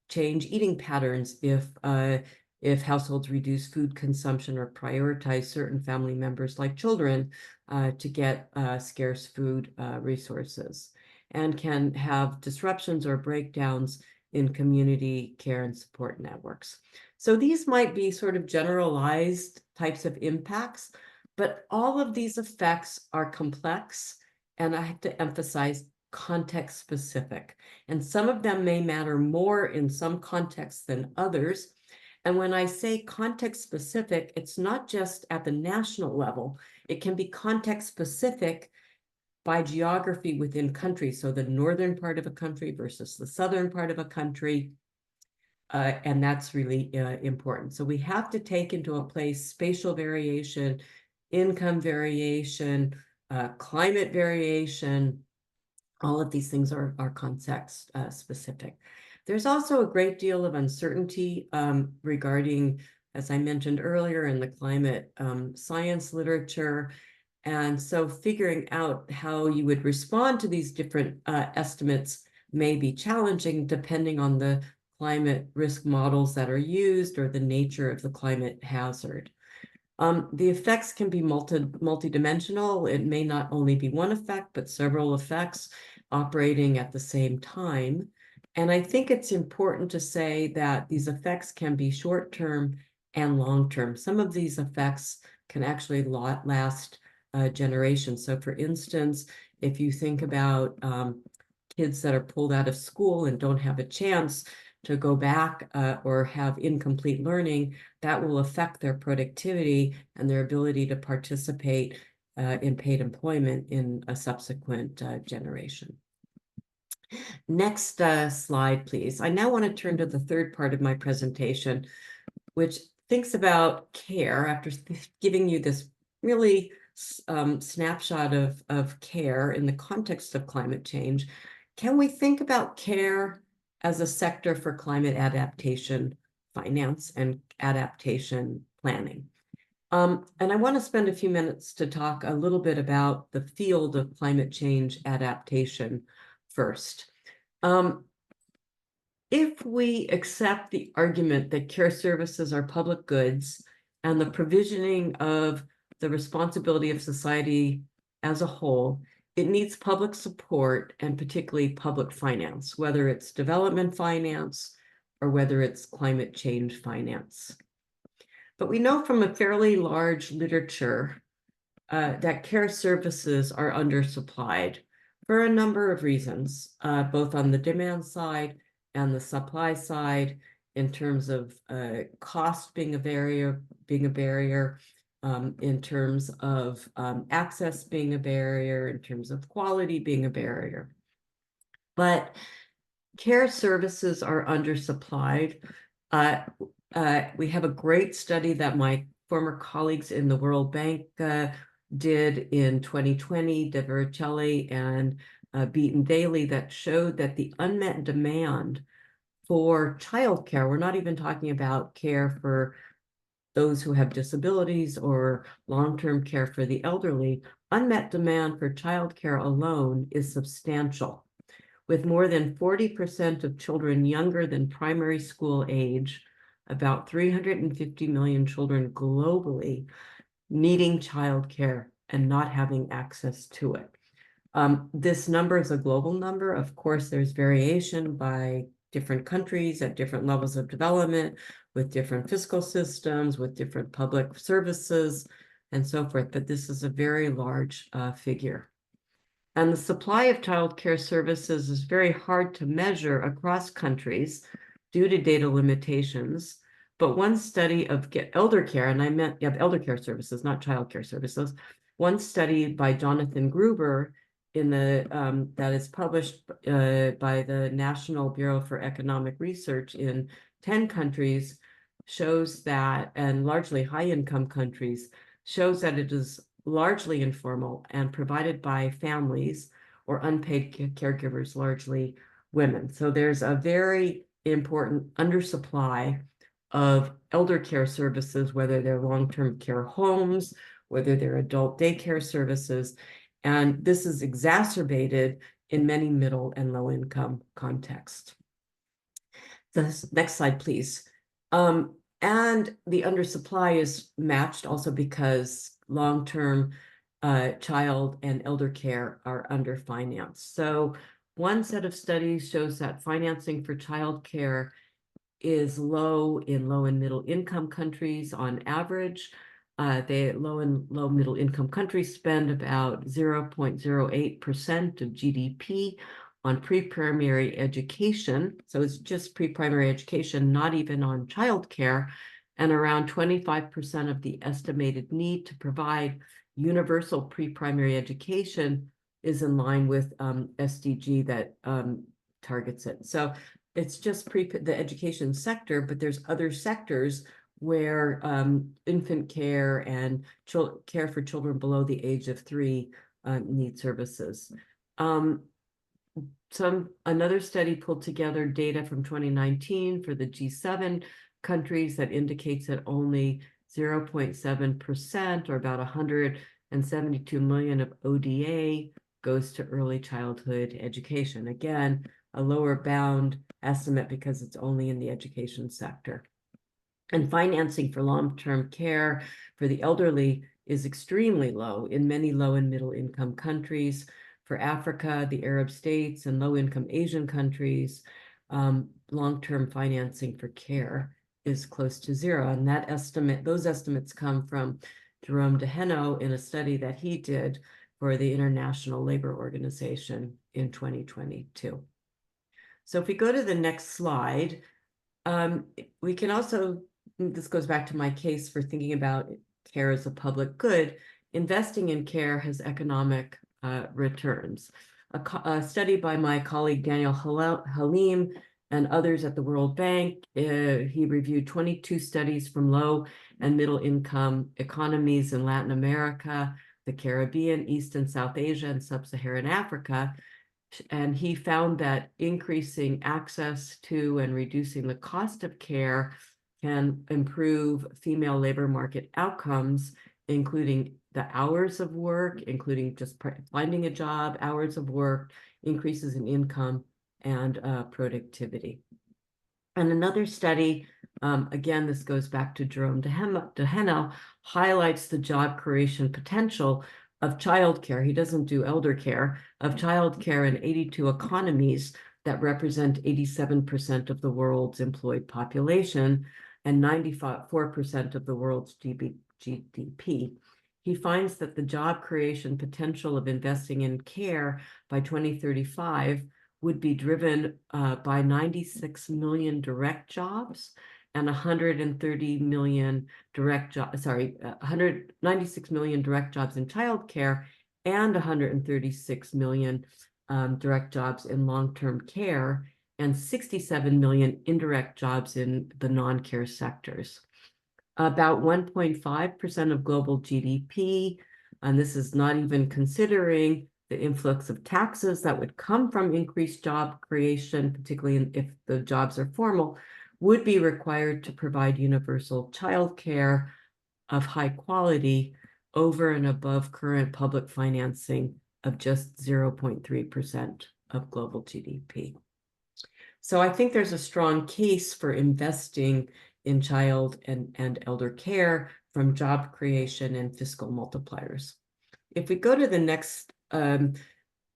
change eating patterns if households reduce food consumption or prioritize certain family members like children to get scarce food resources, and can have disruptions or breakdowns in community care and support networks. So these might be sort of generalized types of impacts, but all of these effects are complex, and I have to emphasize context specific. And some of them may matter more in some contexts than others. And when I say context specific, it's not just at the national level. It can be context specific by geography within countries. So the northern part of a country versus the southern part of a country. And that's really important. So we have to take into place spatial variation, income variation, climate variation. All of these things are context specific. There's also a great deal of uncertainty regarding, as I mentioned earlier, in the climate science literature. And so figuring out how you would respond to these different estimates may be challenging depending on the climate risk models that are used or the nature of the climate hazard. The effects can be multidimensional. It may not only be one effect, but several effects operating at the same time. And I think it's important to say that these effects can be short-term and long-term. Some of these effects can actually last generations. So for instance, if you think about kids that are pulled out of school and don't have a chance to go back or have incomplete learning, that will affect their productivity and their ability to participate in paid employment in a subsequent generation. Next slide, please. I now want to turn to the third part of my presentation, which thinks about care after giving you this really snapshot of care in the context of climate change. Can we think about care as a sector for climate adaptation finance and adaptation planning? And I want to spend a few minutes to talk a little bit about the field of climate change adaptation first. If we accept the argument that care services are public goods and the provisioning of the responsibility of society as a whole, it needs public support and particularly public finance, whether it's development finance or whether it's climate change finance. But we know from a fairly large literature that care services are undersupplied for a number of reasons, both on the demand side and the supply side, in terms of cost being a barrier, in terms of access being a barrier, in terms of quality being a barrier. But care services are undersupplied. We have a great study that my former colleagues in the World Bank did in 2020, De Vericelli and Beaton Daly, that showed that the unmet demand for childcare, we're not even talking about care for those who have disabilities or long-term care for the elderly, unmet demand for childcare alone is substantial, with more than 40% of children younger than primary school age, about 350 million children globally needing childcare and not having access to it. This number is a global number. Of course, there's variation by different countries at different levels of development, with different fiscal systems, with different public services, and so forth. But this is a very large figure. And the supply of childcare services is very hard to measure across countries due to data limitations. But one study of elder care, and I meant elder care services, not childcare services, one study by Jonathan Gruber that is published by the National Bureau for Economic Research in 10 countries shows that, and largely high-income countries, shows that it is largely informal and provided by families or unpaid caregivers, largely women. So there's a very important undersupply of elder care services, whether they're long-term care homes, whether they're adult daycare services. And this is exacerbated in many middle and low-income contexts. The next slide, please. And the undersupply is matched also because long-term child and elder care are underfinanced. So one set of studies shows that financing for child care is low in low and middle income countries on average. Low and low middle income countries spend about 0.08% of GDP on pre-primary education. So it's just pre-primary education, not even on childcare, and around 25% of the estimated need to provide universal pre-primary education is in line with SDG that targets it. So it's just the education sector, but there's other sectors where infant care and care for children below the age of 3 need services. Another study pulled together data from 2019 for the G7 countries that indicates that only 0.7% or about 172 million of ODA goes to early childhood education. Again, a lower bound estimate because it's only in the education sector. And financing for long-term care for the elderly is extremely low in many low and middle income countries. For Africa, the Arab states, and low-income Asian countries, long-term financing for care is close to zero. And those estimates come from Jerome DeHeno in a study that he did for the International Labor Organization in 2022. So if we go to the next slide, we can also, this goes back to my case for thinking about care as a public good. Investing in care has economic returns. A study by my colleague Daniel Halim and others at the World Bank, he reviewed 22 studies from low and middle income economies in Latin America, the Caribbean, East and South Asia, and Sub-Saharan Africa. And he found that increasing access to and reducing the cost of care can improve female labor market outcomes, including the hours of work, including just finding a job, hours of work, increases in income, and productivity. And another study, again, this goes back to Jerome DeHeno, highlights the job creation potential of childcare. He doesn't do elder care, of childcare in 82 economies that represent 87% of the world's employed population and 94% of the world's GDP. He finds that the job creation potential of investing in care by 2035 would be driven by 96 million direct jobs and 130 million direct jobs, 196 million direct jobs in childcare and 136 million direct jobs in long-term care and 67 million indirect jobs in the non-care sectors. About 1.5% of global GDP, and this is not even considering the influx of taxes that would come from increased job creation, particularly if the jobs are formal, would be required to provide universal child care of high quality over and above current public financing of just 0.3% of global GDP. So I think there's a strong case for investing in child and elder care from job creation and fiscal multipliers. If we go to the next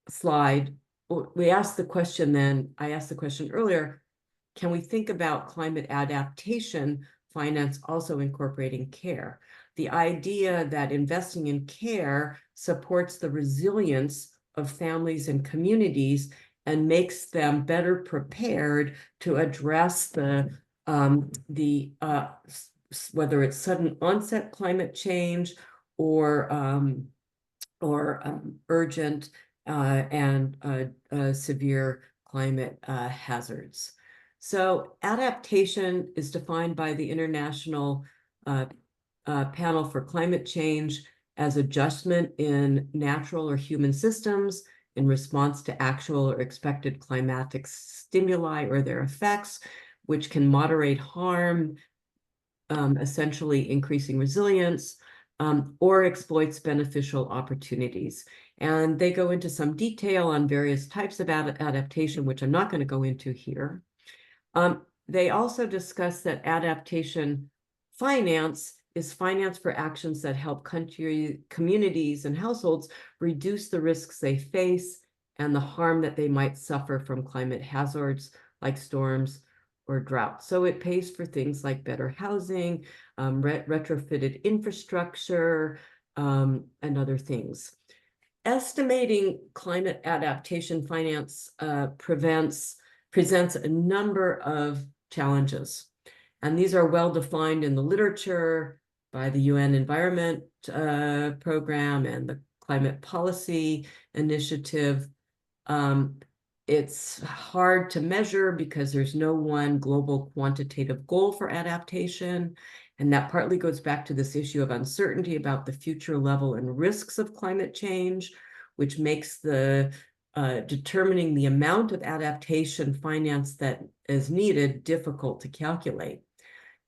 slide, I asked the question earlier, can we think about climate adaptation finance also incorporating care? The idea that investing in care supports the resilience of families and communities and makes them better prepared to address whether it's sudden onset climate change or urgent and severe climate hazards. So adaptation is defined by the International Panel for Climate Change as adjustment in natural or human systems in response to actual or expected climatic stimuli or their effects, which can moderate harm, essentially increasing resilience, or exploits beneficial opportunities. And they go into some detail on various types of adaptation, which I'm not going to go into here. They also discuss that adaptation finance is finance for actions that help communities and households reduce the risks they face and the harm that they might suffer from climate hazards like storms or drought. So it pays for things like better housing, retrofitted infrastructure, and other things. Estimating climate adaptation finance presents a number of challenges. And these are well defined in the literature by the UN Environment Program and the Climate Policy Initiative. It's hard to measure because there's no one global quantitative goal for adaptation. And that partly goes back to this issue of uncertainty about the future level and risks of climate change, which makes the determining the amount of adaptation finance that is needed difficult to calculate.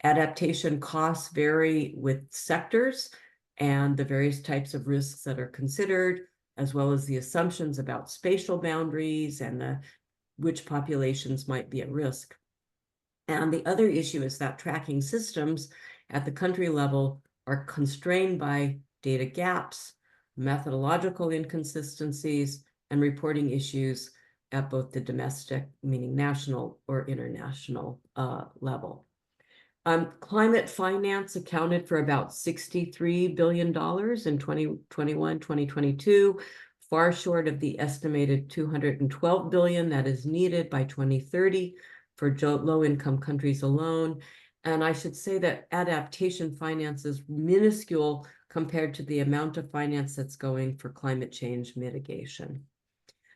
Adaptation costs vary with sectors and the various types of risks that are considered, as well as the assumptions about spatial boundaries and the which populations might be at risk. And the other issue is that tracking systems at the country level are constrained by data gaps, methodological inconsistencies, and reporting issues at both the domestic, meaning national, or international level. Climate finance accounted for about $63 billion in 2021, 2022, far short of the estimated $212 billion that is needed by 2030 for low-income countries alone. And I should say that adaptation finance is minuscule compared to the amount of finance that's going for climate change mitigation.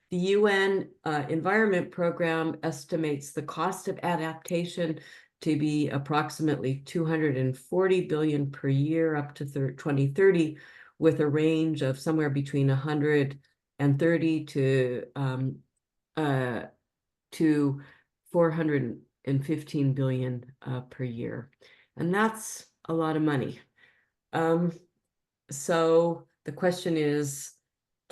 The UN Environment Program estimates the cost of adaptation to be approximately $240 billion per year up to 2030, with a range of somewhere between 130 to 415 billion per year. And that's a lot of money. So the question is,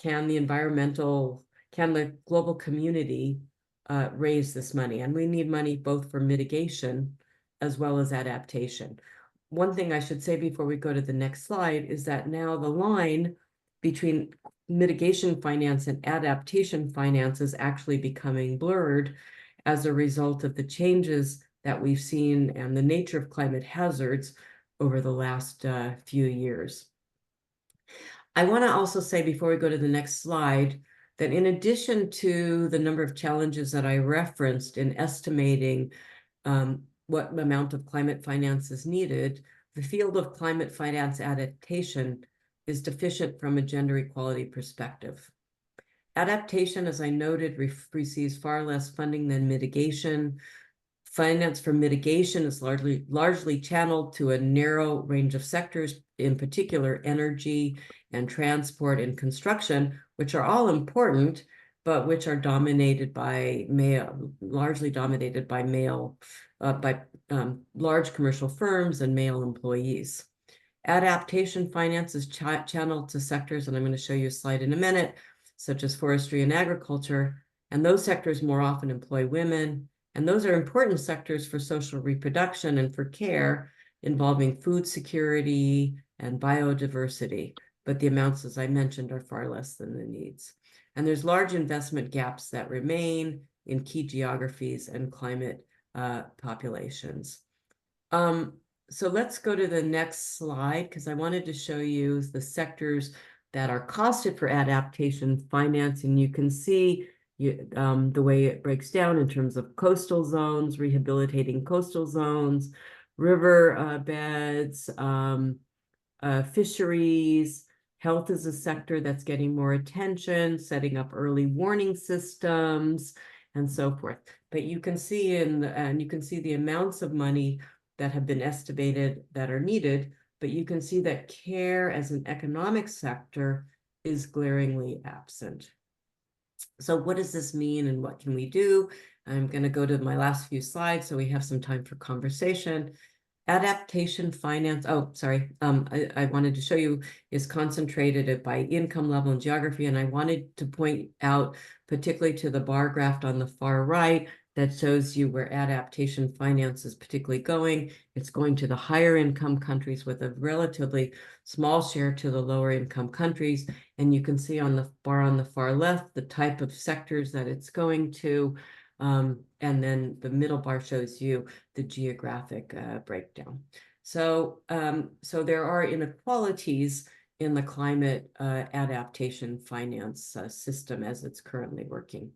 can the global community raise this money? And we need money both for mitigation as well as adaptation. One thing I should say before we go to the next slide is that now the line between mitigation finance and adaptation finance is actually becoming blurred as a result of the changes that we've seen and the nature of climate hazards over the last few years. I want to also say before we go to the next slide that in addition to the number of challenges that I referenced in estimating what amount of climate finance is needed, the field of climate finance adaptation is deficient from a gender equality perspective. Adaptation, as I noted, receives far less funding than mitigation. Finance for mitigation is largely channeled to a narrow range of sectors, in particular energy and transport and construction, which are all important, but which are dominated by largely dominated by large commercial firms and male employees. Adaptation finance is channeled to sectors, and I'm going to show you a slide in a minute, such as forestry and agriculture, and those sectors more often employ women, and those are important sectors for social reproduction and for care involving food security and biodiversity. But the amounts, as I mentioned, are far less than the needs. And there's large investment gaps that remain in key geographies and climate populations. So let's go to the next slide, because I wanted to show you the sectors that are costed for adaptation finance. And you can see the way it breaks down in terms of coastal zones, rehabilitating coastal zones, river beds, fisheries. Health is a sector that's getting more attention, setting up early warning systems, and so forth. But you can see and you can see the amounts of money that have been estimated that are needed, but you can see that care as an economic sector is glaringly absent. So what does this mean and what can we do? I'm going to go to my last few slides so we have some time for conversation. Adaptation finance, I wanted to show you, is concentrated by income level and geography, and I wanted to point out particularly to the bar graph on the far right that shows you where adaptation finance is particularly going. It's going to the higher income countries with a relatively small share to the lower income countries, and you can see on the bar on the far left the type of sectors that it's going to. And then the middle bar shows you the geographic breakdown. So there are inequalities in the climate adaptation finance system as it's currently working.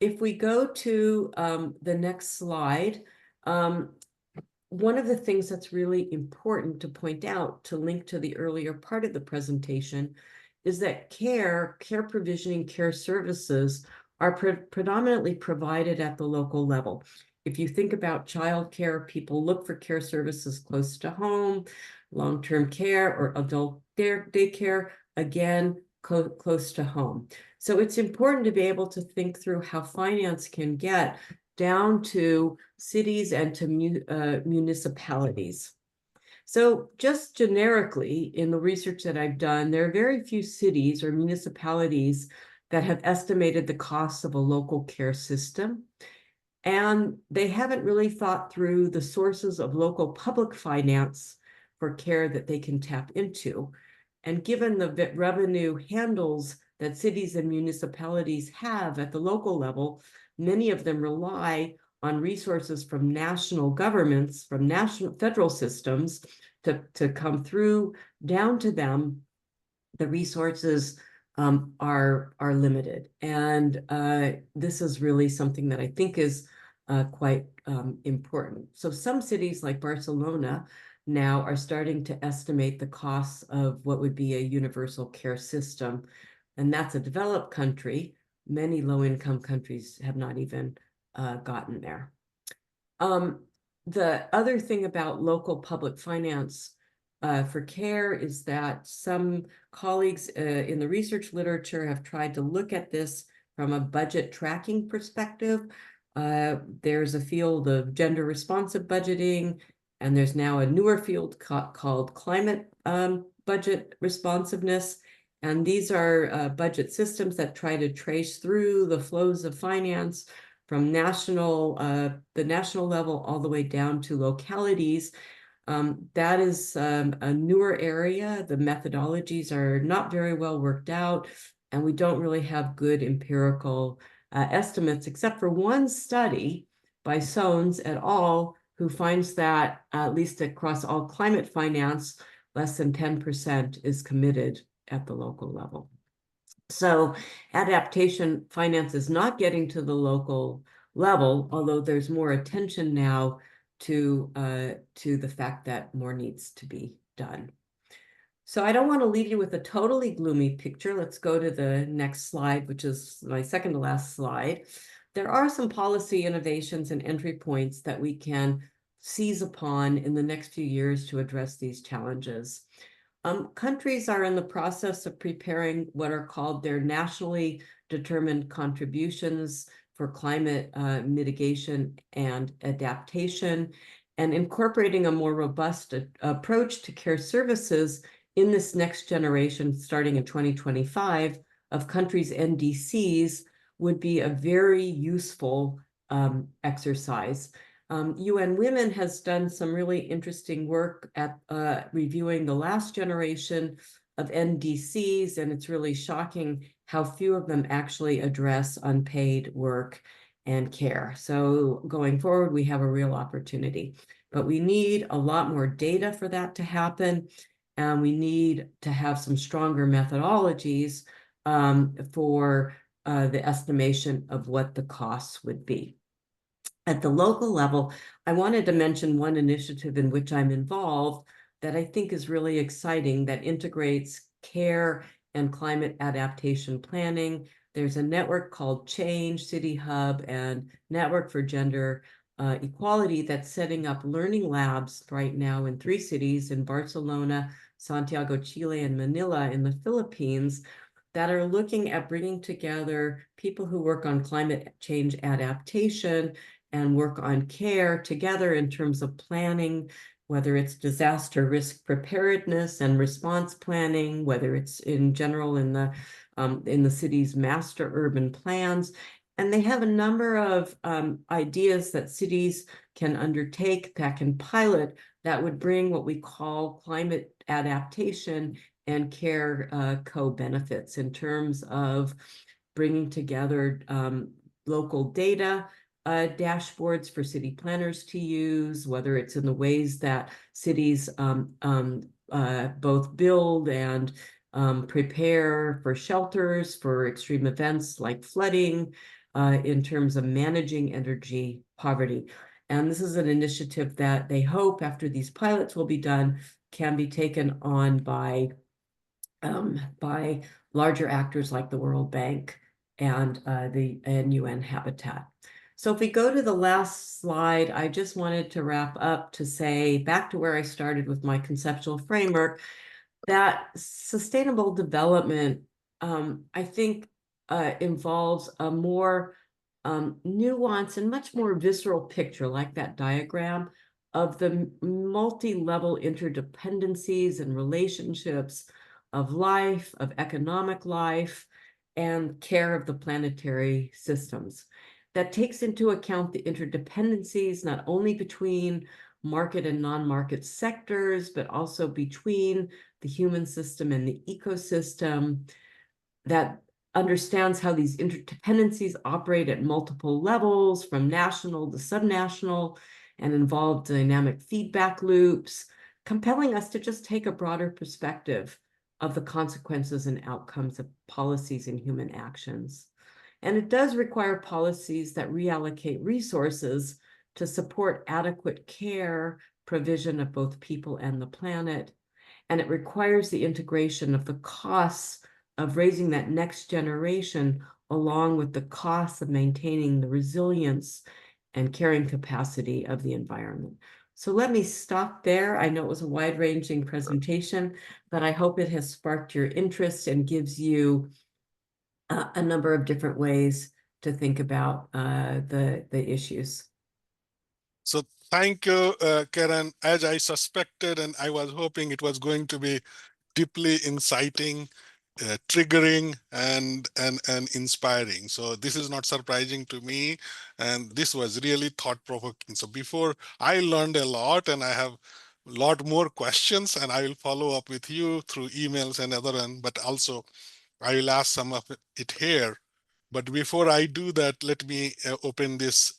If we go to the next slide, one of the things that's really important to point out to link to the earlier part of the presentation is that care provisioning, care services are predominantly provided at the local level. If you think about childcare, people look for care services close to home, long-term care or adult daycare, again, close to home. So it's important to be able to think through how finance can get down to cities and to municipalities. So just generically, in the research that I've done, there are very few cities or municipalities that have estimated the costs of a local care system. And they haven't really thought through the sources of local public finance for care that they can tap into. And given the revenue handles that cities and municipalities have at the local level, many of them rely on resources from national governments, from national federal systems to come through down to them. The resources are limited. And this is really something that I think is quite important. So some cities like Barcelona now are starting to estimate the costs of what would be a universal care system. And that's a developed country. Many low-income countries have not even gotten there. The other thing about local public finance for care is that some colleagues in the research literature have tried to look at this from a budget tracking perspective. There's a field of gender responsive budgeting, and there's now a newer field called climate budget responsiveness. And these are budget systems that try to trace through the flows of finance from the national level all the way down to localities. That is a newer area. The methodologies are not very well worked out, and we don't really have good empirical estimates, except for one study by Soanes et al., who finds that, at least across all climate finance, less than 10% is committed at the local level. So adaptation finance is not getting to the local level, although there's more attention now to the fact that more needs to be done. So I don't want to leave you with a totally gloomy picture. Let's go to the next slide, which is my second to last slide. There are some policy innovations and entry points that we can seize upon in the next few years to address these challenges. Countries are in the process of preparing what are called their nationally determined contributions for climate mitigation and adaptation, and incorporating a more robust approach to care services in this next generation, starting in 2025, of countries' NDCs would be a very useful exercise. UN Women has done some really interesting work at reviewing the last generation of NDCs, and it's really shocking how few of them actually address unpaid work and care. So going forward, we have a real opportunity, but we need a lot more data for that to happen, and we need to have some stronger methodologies for the estimation of what the costs would be. At the local level, I wanted to mention one initiative in which I'm involved that I think is really exciting, that integrates care and climate adaptation planning. There's a network called Change, City Hub, and Network for Gender Equality that's setting up learning labs right now in 3 cities, in Barcelona, Santiago, Chile, and Manila in the Philippines, that are looking at bringing together people who work on climate change adaptation and work on care together in terms of planning, whether it's disaster risk preparedness and response planning, whether it's in general in the city's master urban plans. And they have a number of ideas that cities can undertake, that can pilot, that would bring what we call climate adaptation and care co-benefits in terms of bringing together local data, dashboards for city planners to use, whether it's in the ways that cities both build and prepare for shelters for extreme events like flooding, in terms of managing energy poverty. And this is an initiative that they hope, after these pilots will be done, can be taken on by larger actors like the World Bank and UN Habitat. So if we go to the last slide, I just wanted to wrap up to say, back to where I started with my conceptual framework, that sustainable development, I think, involves a more nuanced and much more visceral picture, like that diagram, of the multi-level interdependencies and relationships of life, of economic life, and care of the planetary systems. That takes into account the interdependencies not only between market and non-market sectors, but also between the human system and the ecosystem, that understands how these interdependencies operate at multiple levels, from national to subnational, and involve dynamic feedback loops, compelling us to just take a broader perspective of the consequences and outcomes of policies and human actions. And it does require policies that reallocate resources to support adequate care, provision of both people and the planet. And it requires the integration of the costs of raising that next generation along with the costs of maintaining the resilience and carrying capacity of the environment. So let me stop there. I know it was a wide-ranging presentation, but I hope it has sparked your interest and gives you a number of different ways to think about the issues. So thank you, Caren. As I suspected, and I was hoping it was going to be deeply inciting, triggering, and inspiring. So this is not surprising to me, and this was really thought-provoking. So before, I learned a lot, and I have a lot more questions, and I will follow up with you through emails and other one, but also I will ask some of it here. But before I do that, let me open this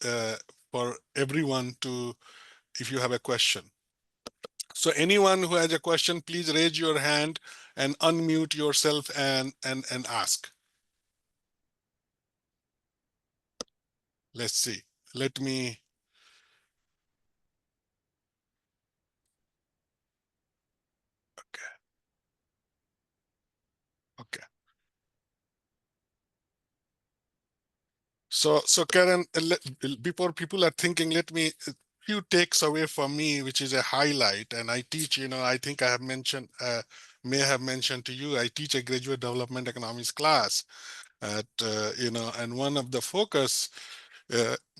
for everyone to, if you have a question. So anyone who has a question, please raise your hand and unmute yourself and ask. Let's see. Let me. Okay. Okay. So Caren, before people are thinking, let me few takes away from me, which is a highlight. And I teach, I think I have mentioned, may have mentioned to you, I teach a graduate development economics class at, and one of the focus,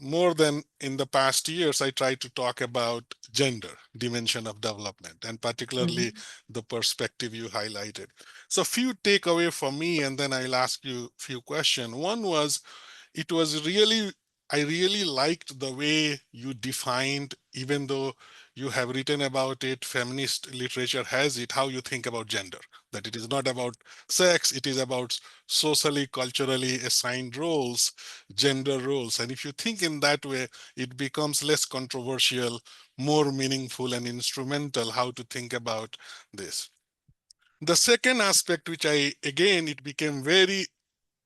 more than in the past years, I try to talk about gender dimension of development, and particularly the perspective you highlighted. So few takeaway from me, and then I'll ask you a few questions. One was, it was really, I really liked the way you defined, even though you have written about it, feminist literature has it, how you think about gender, that it is not about sex, it is about socially, culturally assigned roles, gender roles. And if you think in that way, it becomes less controversial, more meaningful and instrumental how to think about this. The second aspect, which again, it became very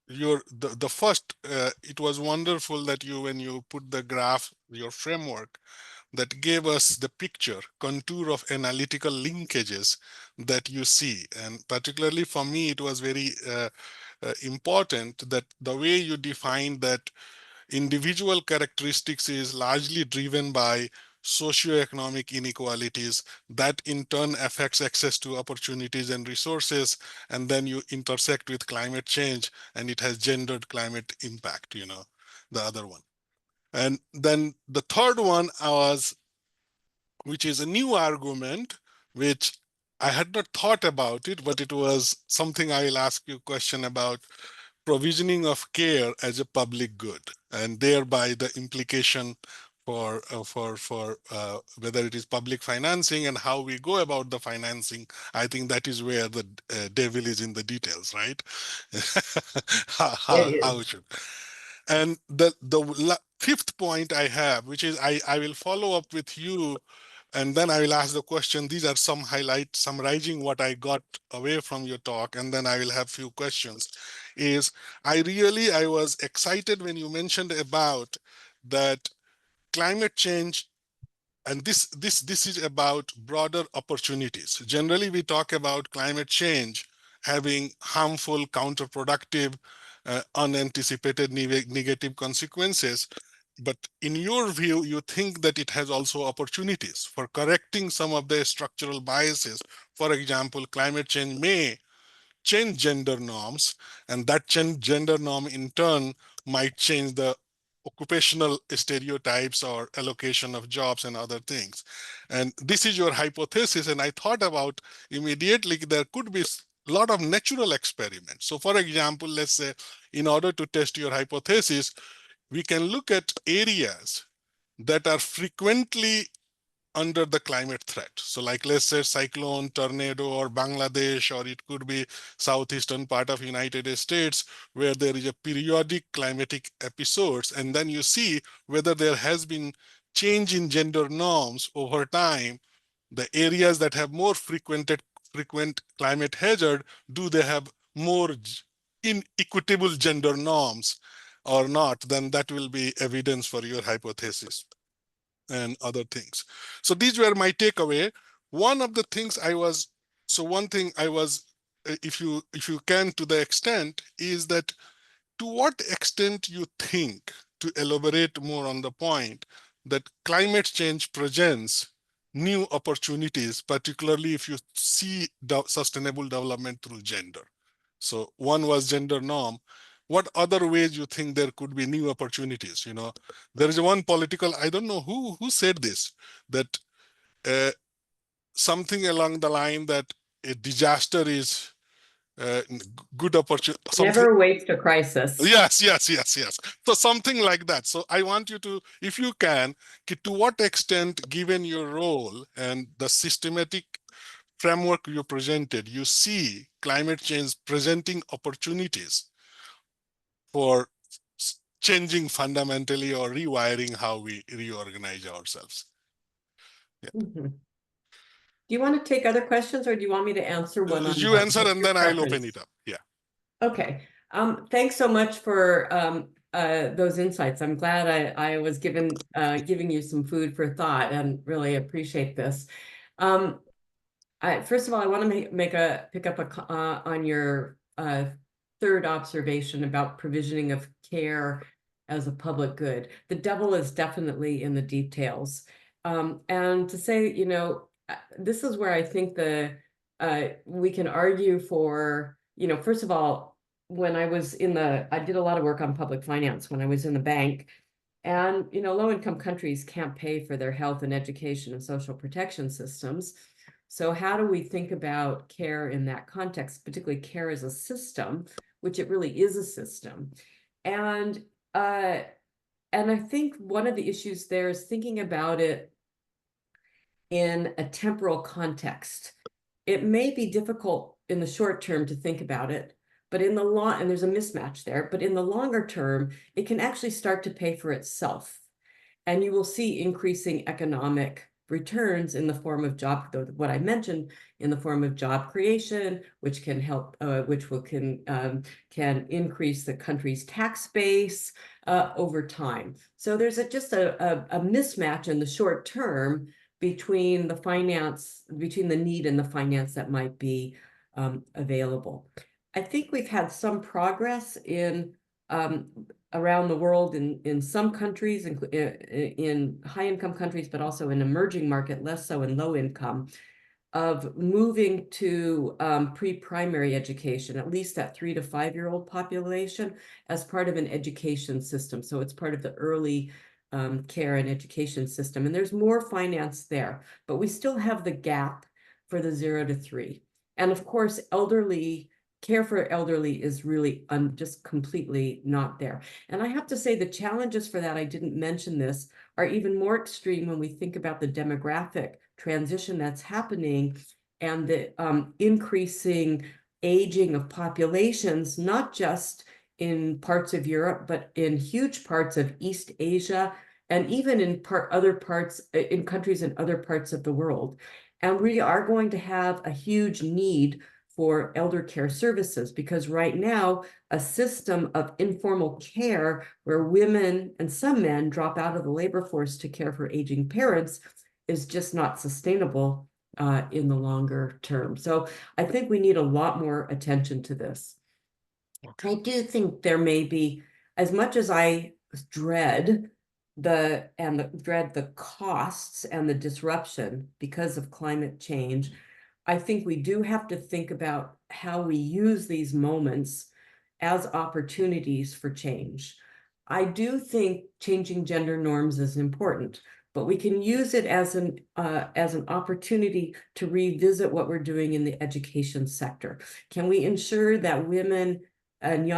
the first, it was wonderful that you, when you put the graph, your framework that gave us the picture contour of analytical linkages that you see. And particularly for me, it was very important that the way you defined that individual characteristics is largely driven by socioeconomic inequalities that in turn affects access to opportunities and resources, and then you intersect with climate change and it has gendered climate impact, the other one. And then the third one was, which is a new argument, which I had not thought about it, but it was something I'll ask you a question about: provisioning of care as a public good, and thereby the implication for whether it is public financing and how we go about the financing. I think that is where the devil is in the details, right? how, It how, how is. it should. And the fifth point I have, which is I will follow up with you, and then I will ask the question. These are some highlights, summarizing what I got away from your talk, and then I will have few questions. Is I was excited when you mentioned about that climate change, and this is about broader opportunities. Generally, we talk about climate change having harmful, counterproductive, unanticipated negative consequences. But in your view, you think that it has also opportunities for correcting some of the structural biases. For example, climate change may change gender norms, and that gender norm in turn might change the occupational stereotypes or allocation of jobs and other things. And this is your hypothesis. And I thought about immediately there could be a lot of natural experiments. So for example, let's say in order to test your hypothesis, we can look at areas that are frequently under the climate threat. So like let's say cyclone, tornado, or Bangladesh, or it could be southeastern part of United States where there is a periodic climatic episodes, and then you see whether there has been change in gender norms over time. The areas that have more frequent climate hazard, do they have more inequitable gender norms or not? Then that will be evidence for your hypothesis and other things. So these were my takeaway. One of the things I was, so one thing I was, if you can, to the extent is that to what extent you think, to elaborate more on the point, that climate change presents new opportunities, particularly if you see sustainable development through gender. So one was gender norm. What other ways you think there could be new opportunities? You know, there is one political, I don't know who said this, that uh, something along the line that a disaster is uh, good opportunity, something. Never waste a crisis. Yes. So something like that. So I want you to, if you can, to what extent, given your role and the systematic framework you presented, you see climate change presenting opportunities for changing fundamentally or rewiring how we reorganize ourselves. Yeah. Mhm. Do you want to take other questions, or do you want me to answer one on You answer what's and your then I'll open it preference? up. Yeah. Okay. Thanks so much for those insights. I'm glad I was giving you some food for thought, and really appreciate this. Um, first of all, I want to pick up on your third observation about provisioning of care as a public good. The devil is definitely in the details. And to say, this is where I think we can argue for, first of all, when I did a lot of work on public finance when I was in the bank. And, low-income countries can't pay for their health and education and social protection systems. So how do we think about care in that context, particularly care as a system, which it really is a system? And uh, and I think one of the issues there is thinking about it in a temporal context. It may be difficult in the short term to think about it, but in the long, and there's a mismatch there, but in the longer term, it can actually start to pay for itself. And you will see increasing economic returns in the form of what I mentioned, in the form of job creation, which can help, can increase the country's tax base over time. So there's just a mismatch in the short term between the need and the finance that might be available. I think we've had some progress in around the world in some countries, in high-income countries, but also in emerging market, less so in low income, of moving to pre-primary education, at least that 3 to 5-year-old population, as part of an education system. So it's part of the early care and education system. And there's more finance there, but we still have the gap for the 0 to 3. And of course, care for elderly is really just completely not there. And I have to say the challenges for that, I didn't mention this, are even more extreme when we think about the demographic transition that's happening and the increasing aging of populations, not just in parts of Europe, but in huge parts of East Asia, and even in other parts, in countries in other parts of the world. And we are going to have a huge need for elder care services, because right now, a system of informal care where women and some men drop out of the labor force to care for aging parents is just not sustainable in the longer term. So I think we need a lot more attention to this. Okay. I do think there may be, as much as I dread the costs and the disruption because of climate change, I think we do have to think about how we use these moments as opportunities for change. I do think changing gender norms is important. but we can use it as an opportunity to revisit what we're doing in the education sector. Can we ensure that women and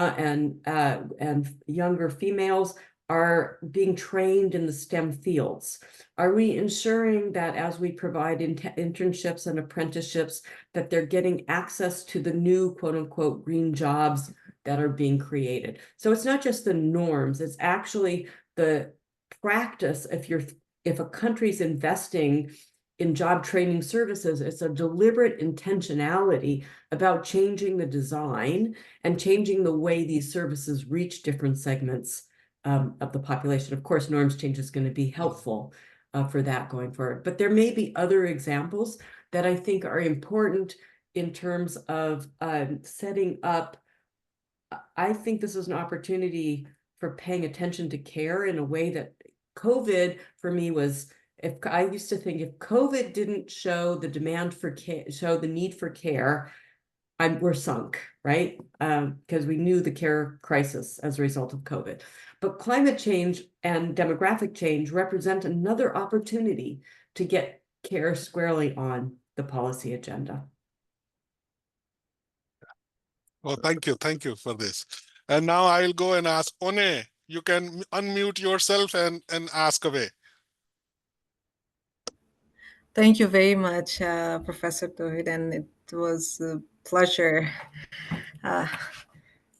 younger females are being trained in the STEM fields? Are we ensuring that as we provide internships and apprenticeships, that they're getting access to the new quote unquote green jobs that are being created? So it's not just the norms, it's actually the practice. If a country's investing in job training services, it's a deliberate intentionality about changing the design and changing the way these services reach different segments of the population. Of course, norms change is going to be helpful for that going forward. But there may be other examples that I think are important in terms of setting up. I think this is an opportunity for paying attention to care in a way that COVID for me was, if I used to think if COVID didn't show the demand for care, show the need for care, we're sunk, right? Because we knew the care crisis as a result of COVID. But climate change and demographic change represent another opportunity to get care squarely on the policy agenda. Oh, thank you for this. And now I'll go and ask One. You can unmute yourself and ask away. Thank you very much, Professor Tohid, and it was a pleasure uh,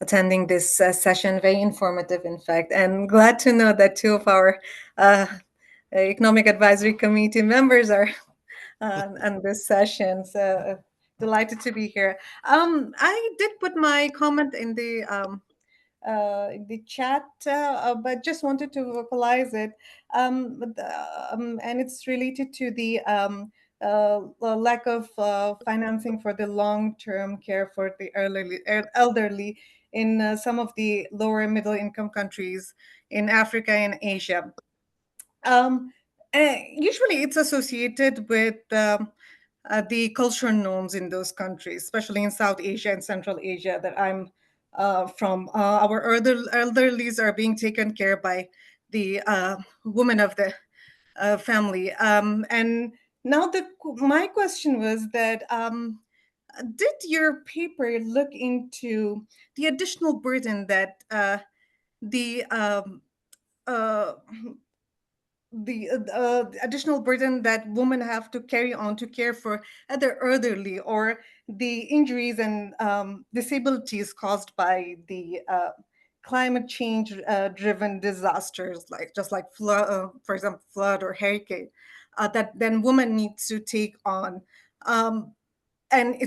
attending this session. Very informative, in fact, and glad to know that two of our Economic Advisory Committee members are on this session. So delighted to be here. I did put my comment in the chat, but just wanted to vocalize it. And it's related to the lack of financing for the long-term care for the elderly in some of the lower middle income countries in Africa and Asia. Usually it's associated with the cultural norms in those countries, especially in South Asia and Central Asia that I'm from. Our elderlies are being taken care by the women of the family. And now my question was that did your paper look into the additional burden that the uh, additional burden that women have to carry on to care for other elderly, or the injuries and disabilities caused by the climate change driven disasters, like just like flood, for example, flood or hurricane, that then women need to take on. And uh,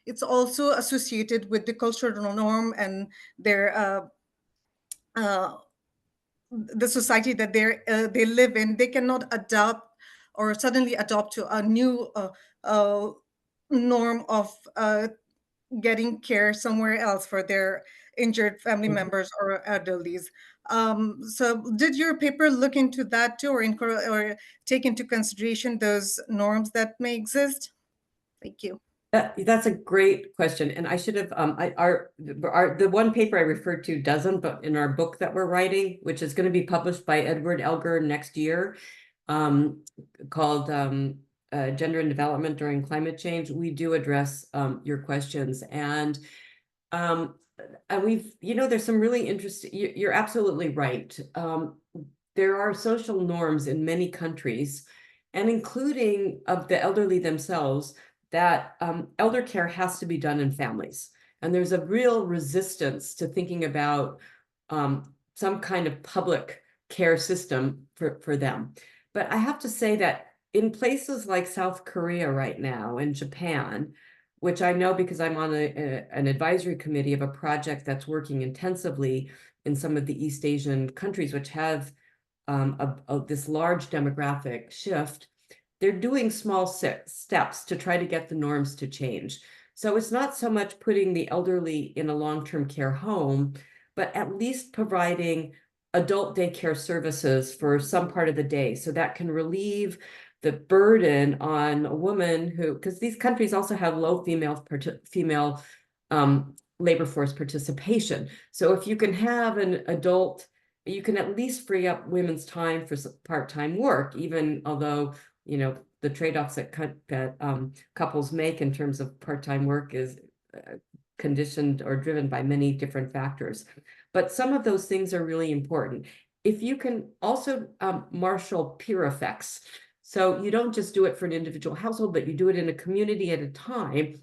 it's also associated with the cultural norm and their uh, the society that they live in. They cannot adapt or suddenly adopt to a new uh, norm of getting care somewhere else for their injured family members or elderlies. So did your paper look into that too, or take into consideration those norms that may exist? Thank you. That's a great question, and I should have the one paper I referred to doesn't, but in our book that we're writing, which is going to be published by Edward Elgar next year, called Gender and Development During Climate Change, we do address your questions, and we've, there's some really interesting. You're absolutely right. There are social norms in many countries, and including of the elderly themselves, that elder care has to be done in families. And there's a real resistance to thinking about some kind of public care system for them. But I have to say that in places like South Korea right now and Japan, which I know because I'm on an advisory committee of a project that's working intensively in some of the East Asian countries, which have this large demographic shift, they're doing small steps to try to get the norms to change. So it's not so much putting the elderly in a long-term care home, but at least providing adult daycare services for some part of the day. So that can relieve the burden on a woman who, because these countries also have low female labor force participation. So if you can have an adult you can at least free up women's time for part-time work, even although, the trade-offs that couples make in terms of part-time work is conditioned or driven by many different factors. But some of those things are really important. If you can also marshal peer effects, so you don't just do it for an individual household, but you do it in a community at a time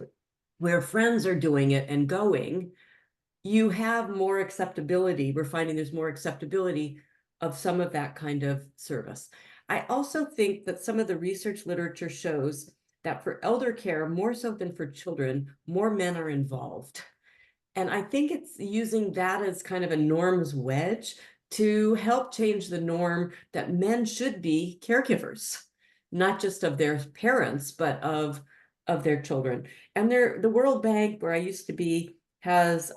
where friends are doing it and going, you have more acceptability. We're finding there's more acceptability of some of that kind of service. I also think that some of the research literature shows that for elder care, more so than for children, more men are involved. And I think it's using that as kind of a norms wedge to help change the norm that men should be caregivers, not just of their parents, but of their children. And the World Bank, where I used to be, has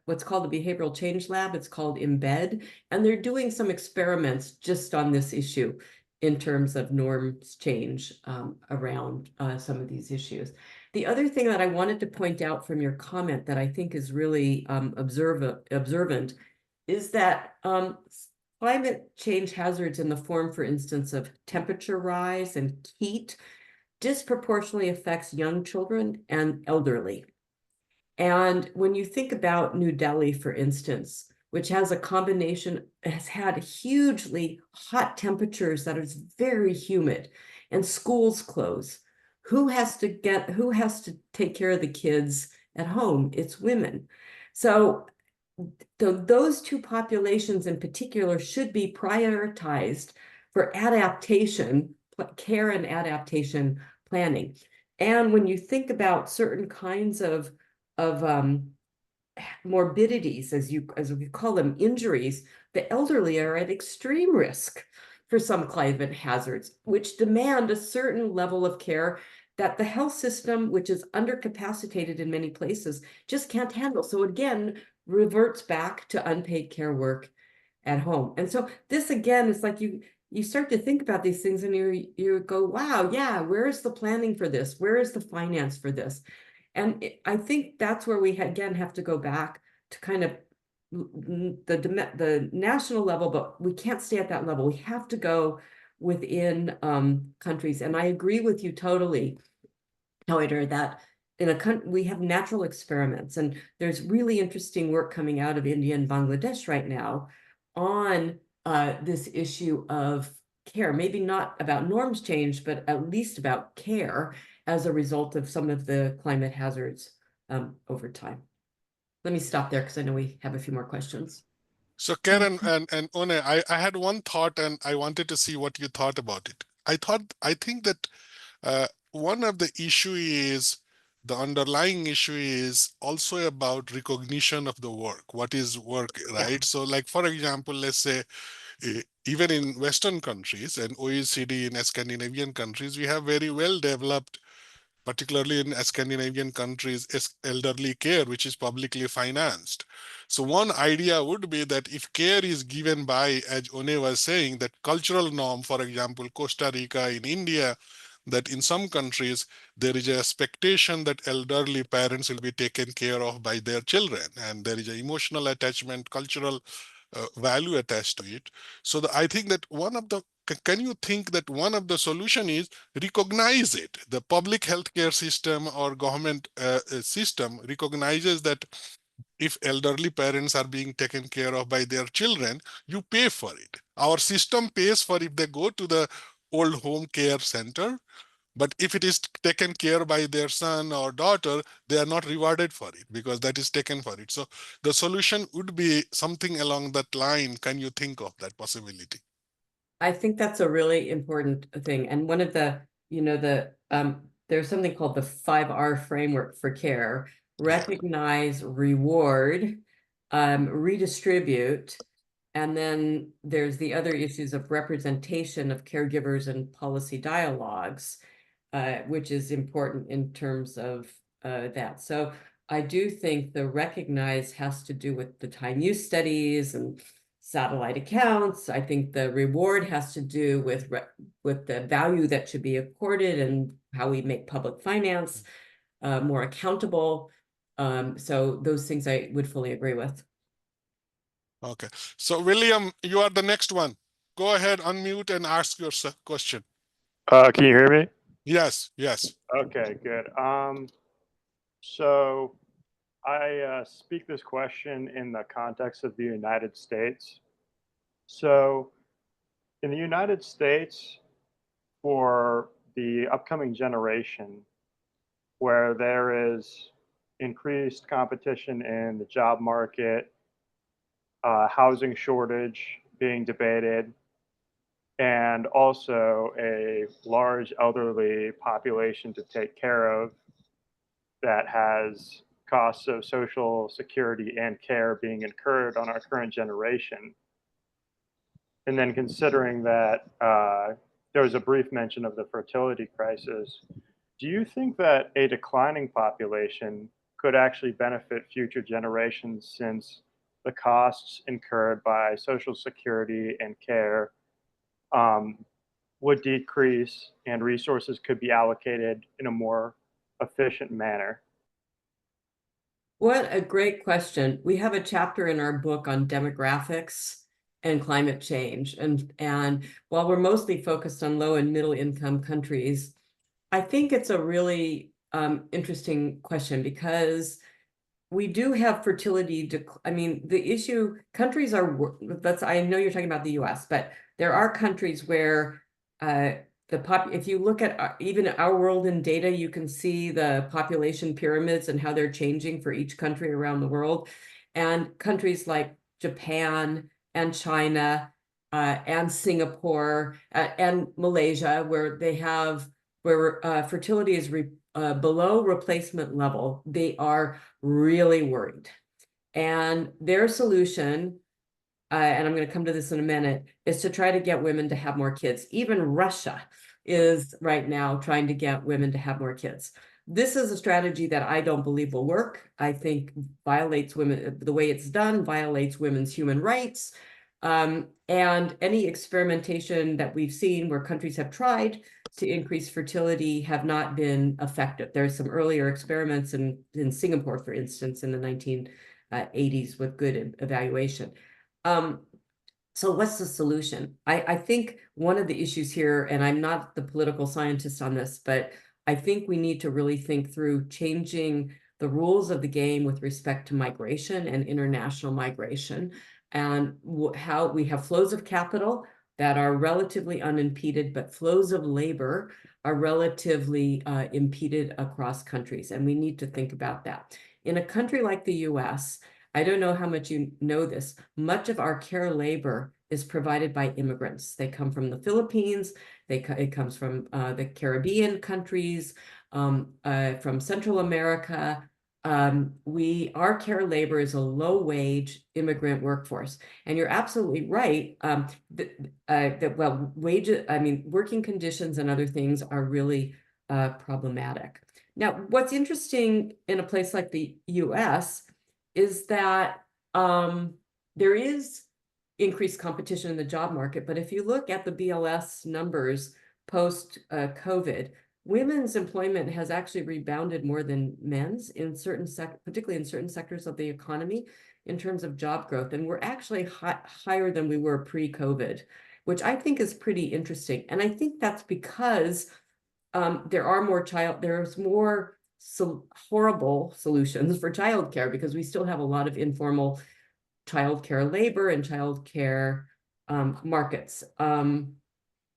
what's called the Behavioral Change Lab. It's called ImBed, and they're doing some experiments just on this issue in terms of norms change around some of these issues. The other thing that I wanted to point out from your comment that I think is really observant is that climate change hazards in the form, for instance, of temperature rise and heat disproportionately affects young children and elderly. And when you think about New Delhi, for instance, which has had hugely hot temperatures that is very humid, and schools close, who has to take care of the kids at home? It's women. So those two populations in particular should be prioritized for adaptation, care and adaptation planning. And when you think about certain kinds of morbidities, as we call them, injuries, the elderly are at extreme risk for some climate hazards, which demand a certain level of care that the health system, which is undercapacitated in many places, just can't handle. So again, reverts back to unpaid care work at home. And so this again is like you start to think about these things and you go, wow, yeah, where is the planning for this? Where is the finance for this? And I think that's where we again have to go back to kind of the national level, but we can't stay at that level. We have to go within countries. And I agree with you totally, however, that in a country we have natural experiments, and there's really interesting work coming out of India and Bangladesh right now on this issue of care, maybe not about norms change, but at least about care as a result of some of the climate hazards over time. Let me stop there because I know we have a few more questions. So Caren and One, I had one thought and I wanted to see what you thought about it. I think that one of the the underlying issue is also about recognition of the work. What is work, right? Yeah. So like, for example, let's say, even in Western countries and OECD in Scandinavian countries, we have very well developed, particularly in Scandinavian countries, is elderly care, which is publicly financed. So one idea would be that if care is given by, as One was saying, that cultural norm, for example, Costa Rica, in India, that in some countries, there is an expectation that elderly parents will be taken care of by their children. And there is an emotional attachment, cultural value attached to it. So I think that can you think that one of the solution is recognize it? The public healthcare system or government system recognizes that if elderly parents are being taken care of by their children, you pay for it. Our system pays for if they go to the old home care center, but if it is taken care by their son or daughter, they are not rewarded for it because that is taken for it. So the solution would be something along that line. Can you think of that possibility? I think that's a really important thing. And one of there's something called the 5R framework for care: recognize, reward, redistribute. And then there's the other issues of representation of caregivers and policy dialogues, which is important in terms of that. So I do think the recognize has to do with the time use studies and satellite accounts. I think the reward has to do with the value that should be accorded and how we make public finance more accountable. So those things I would fully agree with. Okay. So William, you are the next one. Go ahead, unmute and ask your question. Can you hear me? Yes, yes. Okay, good. So I speak this question in the context of the United States. So in the United States, for the upcoming generation, where there is increased competition in the job market, housing shortage being debated, and also a large elderly population to take care of that has costs of social security and care being incurred on our current generation. And then considering that there was a brief mention of the fertility crisis, do you think that a declining population could actually benefit future generations since the costs incurred by social security and care um, would decrease and resources could be allocated in a more efficient manner? What a great question. We have a chapter in our book on demographics and climate change. And while we're mostly focused on low and middle income countries, I think it's a really interesting question because we do have fertility. I mean, the issue, countries are, I know you're talking about the US, but there are countries where if you look at even our world in data, you can see the population pyramids and how they're changing for each country around the world. And countries like Japan and China and Singapore and Malaysia, where fertility is below replacement level, they are really worried. And their solution, and I'm going to come to this in a minute, is to try to get women to have more kids. Even Russia is right now trying to get women to have more kids. This is a strategy that I don't believe will work. I think violates women, the way it's done, violates women's human rights. And any experimentation that we've seen where countries have tried to increase fertility have not been effective. There's some earlier experiments in Singapore, for instance, in the 1980s with good evaluation. So what's the solution? I think one of the issues here, and I'm not the political scientist on this, but I think we need to really think through changing the rules of the game with respect to migration and international migration, and how we have flows of capital that are relatively unimpeded, but flows of labor are relatively impeded across countries. And we need to think about that. In a country like the US, I don't know how much you know this, much of our care labor is provided by immigrants. They come from the Philippines, it comes from the Caribbean countries, from Central America. Our care labor is a low-wage immigrant workforce. And you're absolutely right that wages, I mean, working conditions and other things are really problematic. Now, what's interesting in a place like the US is that there is increased competition in the job market. But if you look at the BLS numbers post-COVID, women's employment has actually rebounded more than men's in certain particularly in certain sectors of the economy in terms of job growth. And we're actually higher than we were pre-COVID, which I think is pretty interesting. And I think that's because there's more horrible solutions for childcare, because we still have a lot of informal childcare labor and childcare markets. And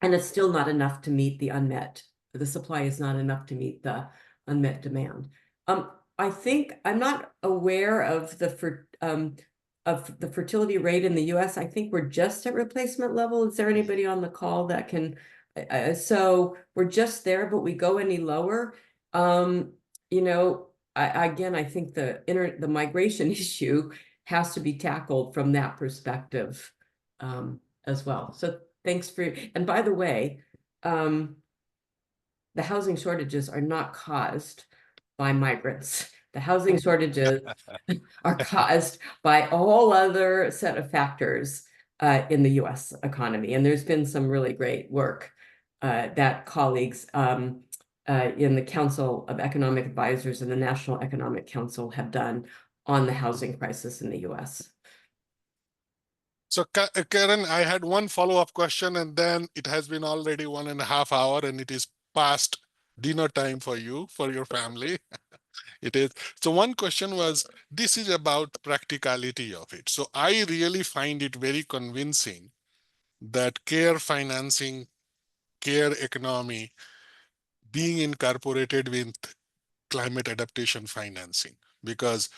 it's still not enough to meet the supply is not enough to meet the unmet demand. I think I'm not aware of the fertility rate in the US. I think we're just at replacement level. Is there anybody on the call that can? So we're just there, but we go any lower. You know, again, I think the migration issue has to be tackled from that perspective as well. So thanks and by the way, the housing shortages are not caused by migrants. The housing shortages are caused by a whole other set of factors in the US economy. And there's been some really great work that colleagues in the Council of Economic Advisors and the National Economic Council have done on the housing crisis in the US. So, Karen, I had one follow-up question, and then it has been already 1.5 hours, and it is past dinner time for you, for your family. It is. So one question was, this is about practicality of it. So I really find it very convincing that care financing, care economy being incorporated with climate adaptation financing, because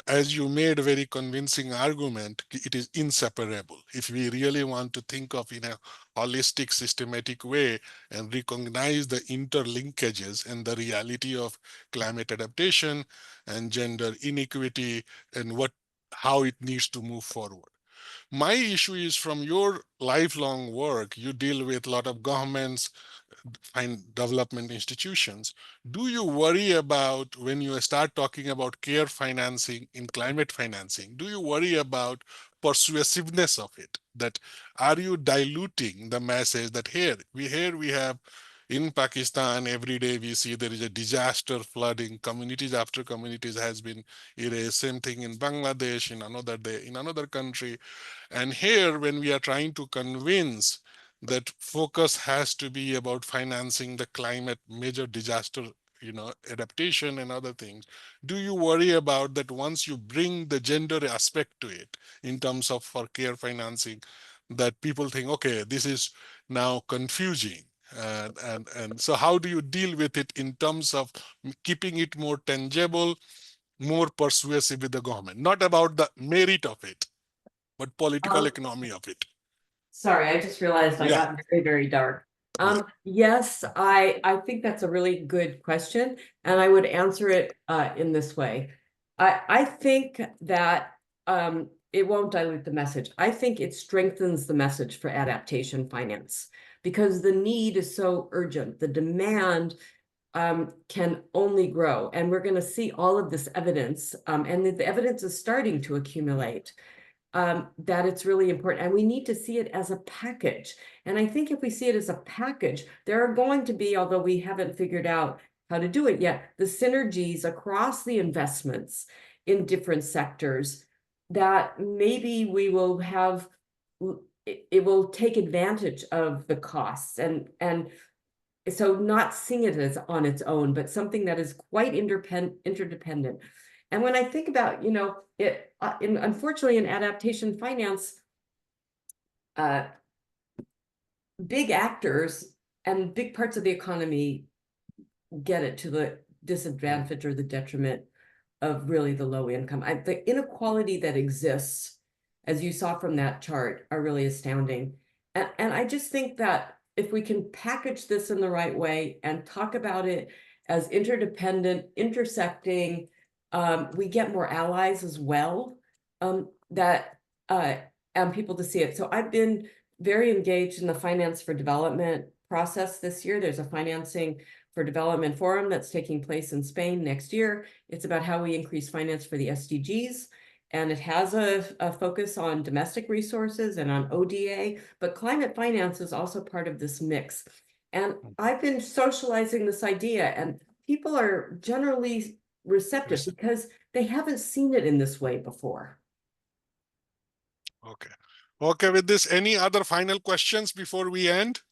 as you made a very convincing argument, it is inseparable. If we really want to think of in a holistic, systematic way and recognize the interlinkages and the reality of climate adaptation and gender inequity and how it needs to move forward. My issue is, from your lifelong work, you deal with a lot of governments and development institutions. Do you worry about, when you start talking about care financing in climate financing, do you worry about persuasiveness of it? That are you diluting the message that here we have in Pakistan, every day we see there is a disaster, flooding, communities after communities has been erased. Same thing in Bangladesh, in another day, in another country. And here, when we are trying to convince that focus has to be about financing the climate major disaster, adaptation and other things, do you worry about that once you bring the gender aspect to it in terms of for care financing, that people think, okay, this is now confusing? And so how do you deal with it in terms of keeping it more tangible, more persuasive with the government, not about the merit of it, but political Um, economy of it? Sorry, I just realized I Yeah, got very, very dark. yeah. Yes, I think that's a really good question, and I would answer it in this way. I think that it won't dilute the message. I think it strengthens the message for adaptation finance because the need is so urgent. The demand can only grow, and we're going to see all of this evidence, and the evidence is starting to accumulate. That it's really important. And we need to see it as a package. And I think if we see it as a package, there are going to be, although we haven't figured out how to do it yet, the synergies across the investments in different sectors that maybe we will have, it will take advantage of the costs and so not seeing it as on its own, but something that is quite interdependent. And when I think about, it, unfortunately, in adaptation finance, big actors and big parts of the economy get it to the disadvantage or the detriment of really the low income. The inequality that exists, as you saw from that chart, are really astounding. And I just think that if we can package this in the right way and talk about it as interdependent, intersecting, we get more allies as well, and people to see it. So I've been very engaged in the Finance for Development process this year. There's a Financing for Development Forum that's taking place in Spain next year. It's about how we increase finance for the SDGs. And it has a focus on domestic resources and on ODA, but climate finance is also part of this mix. And I've been socializing this idea, and people are generally receptive because they haven't seen it in this way before. Okay. Okay, with this, any other final questions before we end?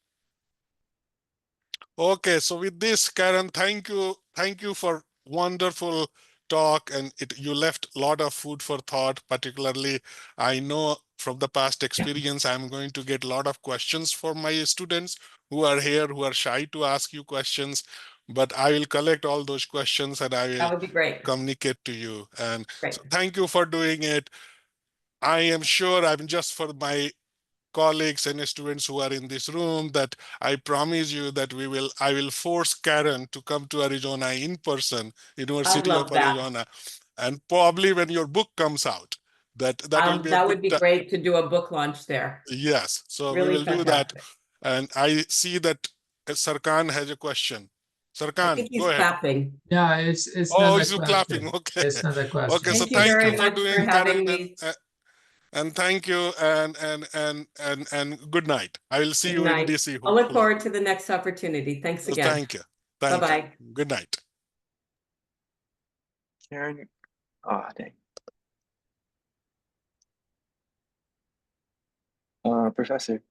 Okay, so with this, Caren, thank you. Thank you for wonderful talk, and you left a lot of food for thought. Particularly, I know from the past experience, I'm going to get a lot of questions from my students who are here, who are shy to ask you questions, but I will collect all those questions and I That will would be great. communicate to you. And Great. so thank you for doing it. I am sure, I'm just for my colleagues and students who are in this room, that I promise you that I will force Caren to come to Arizona in person, I'd University of love that. Arizona, and probably when your book comes out, that will be a That good would be great to do a book launch there. Yes, so we Really will do that. fantastic. And I see that Sarkan has a question. I Sarkan, think he's go ahead. clapping. Yeah, it's Oh, not a he's clapping. question. Okay. It's not a Okay, so question. Thank you thank you very for much for doing, having Caren, me. and thank you, and good night. I will see Good you in night. DC, I'll look hopefully. forward to the next opportunity. Thanks again. Thank you. Thank you. Bye-bye. Good night. Caren, oh, dang. Professor.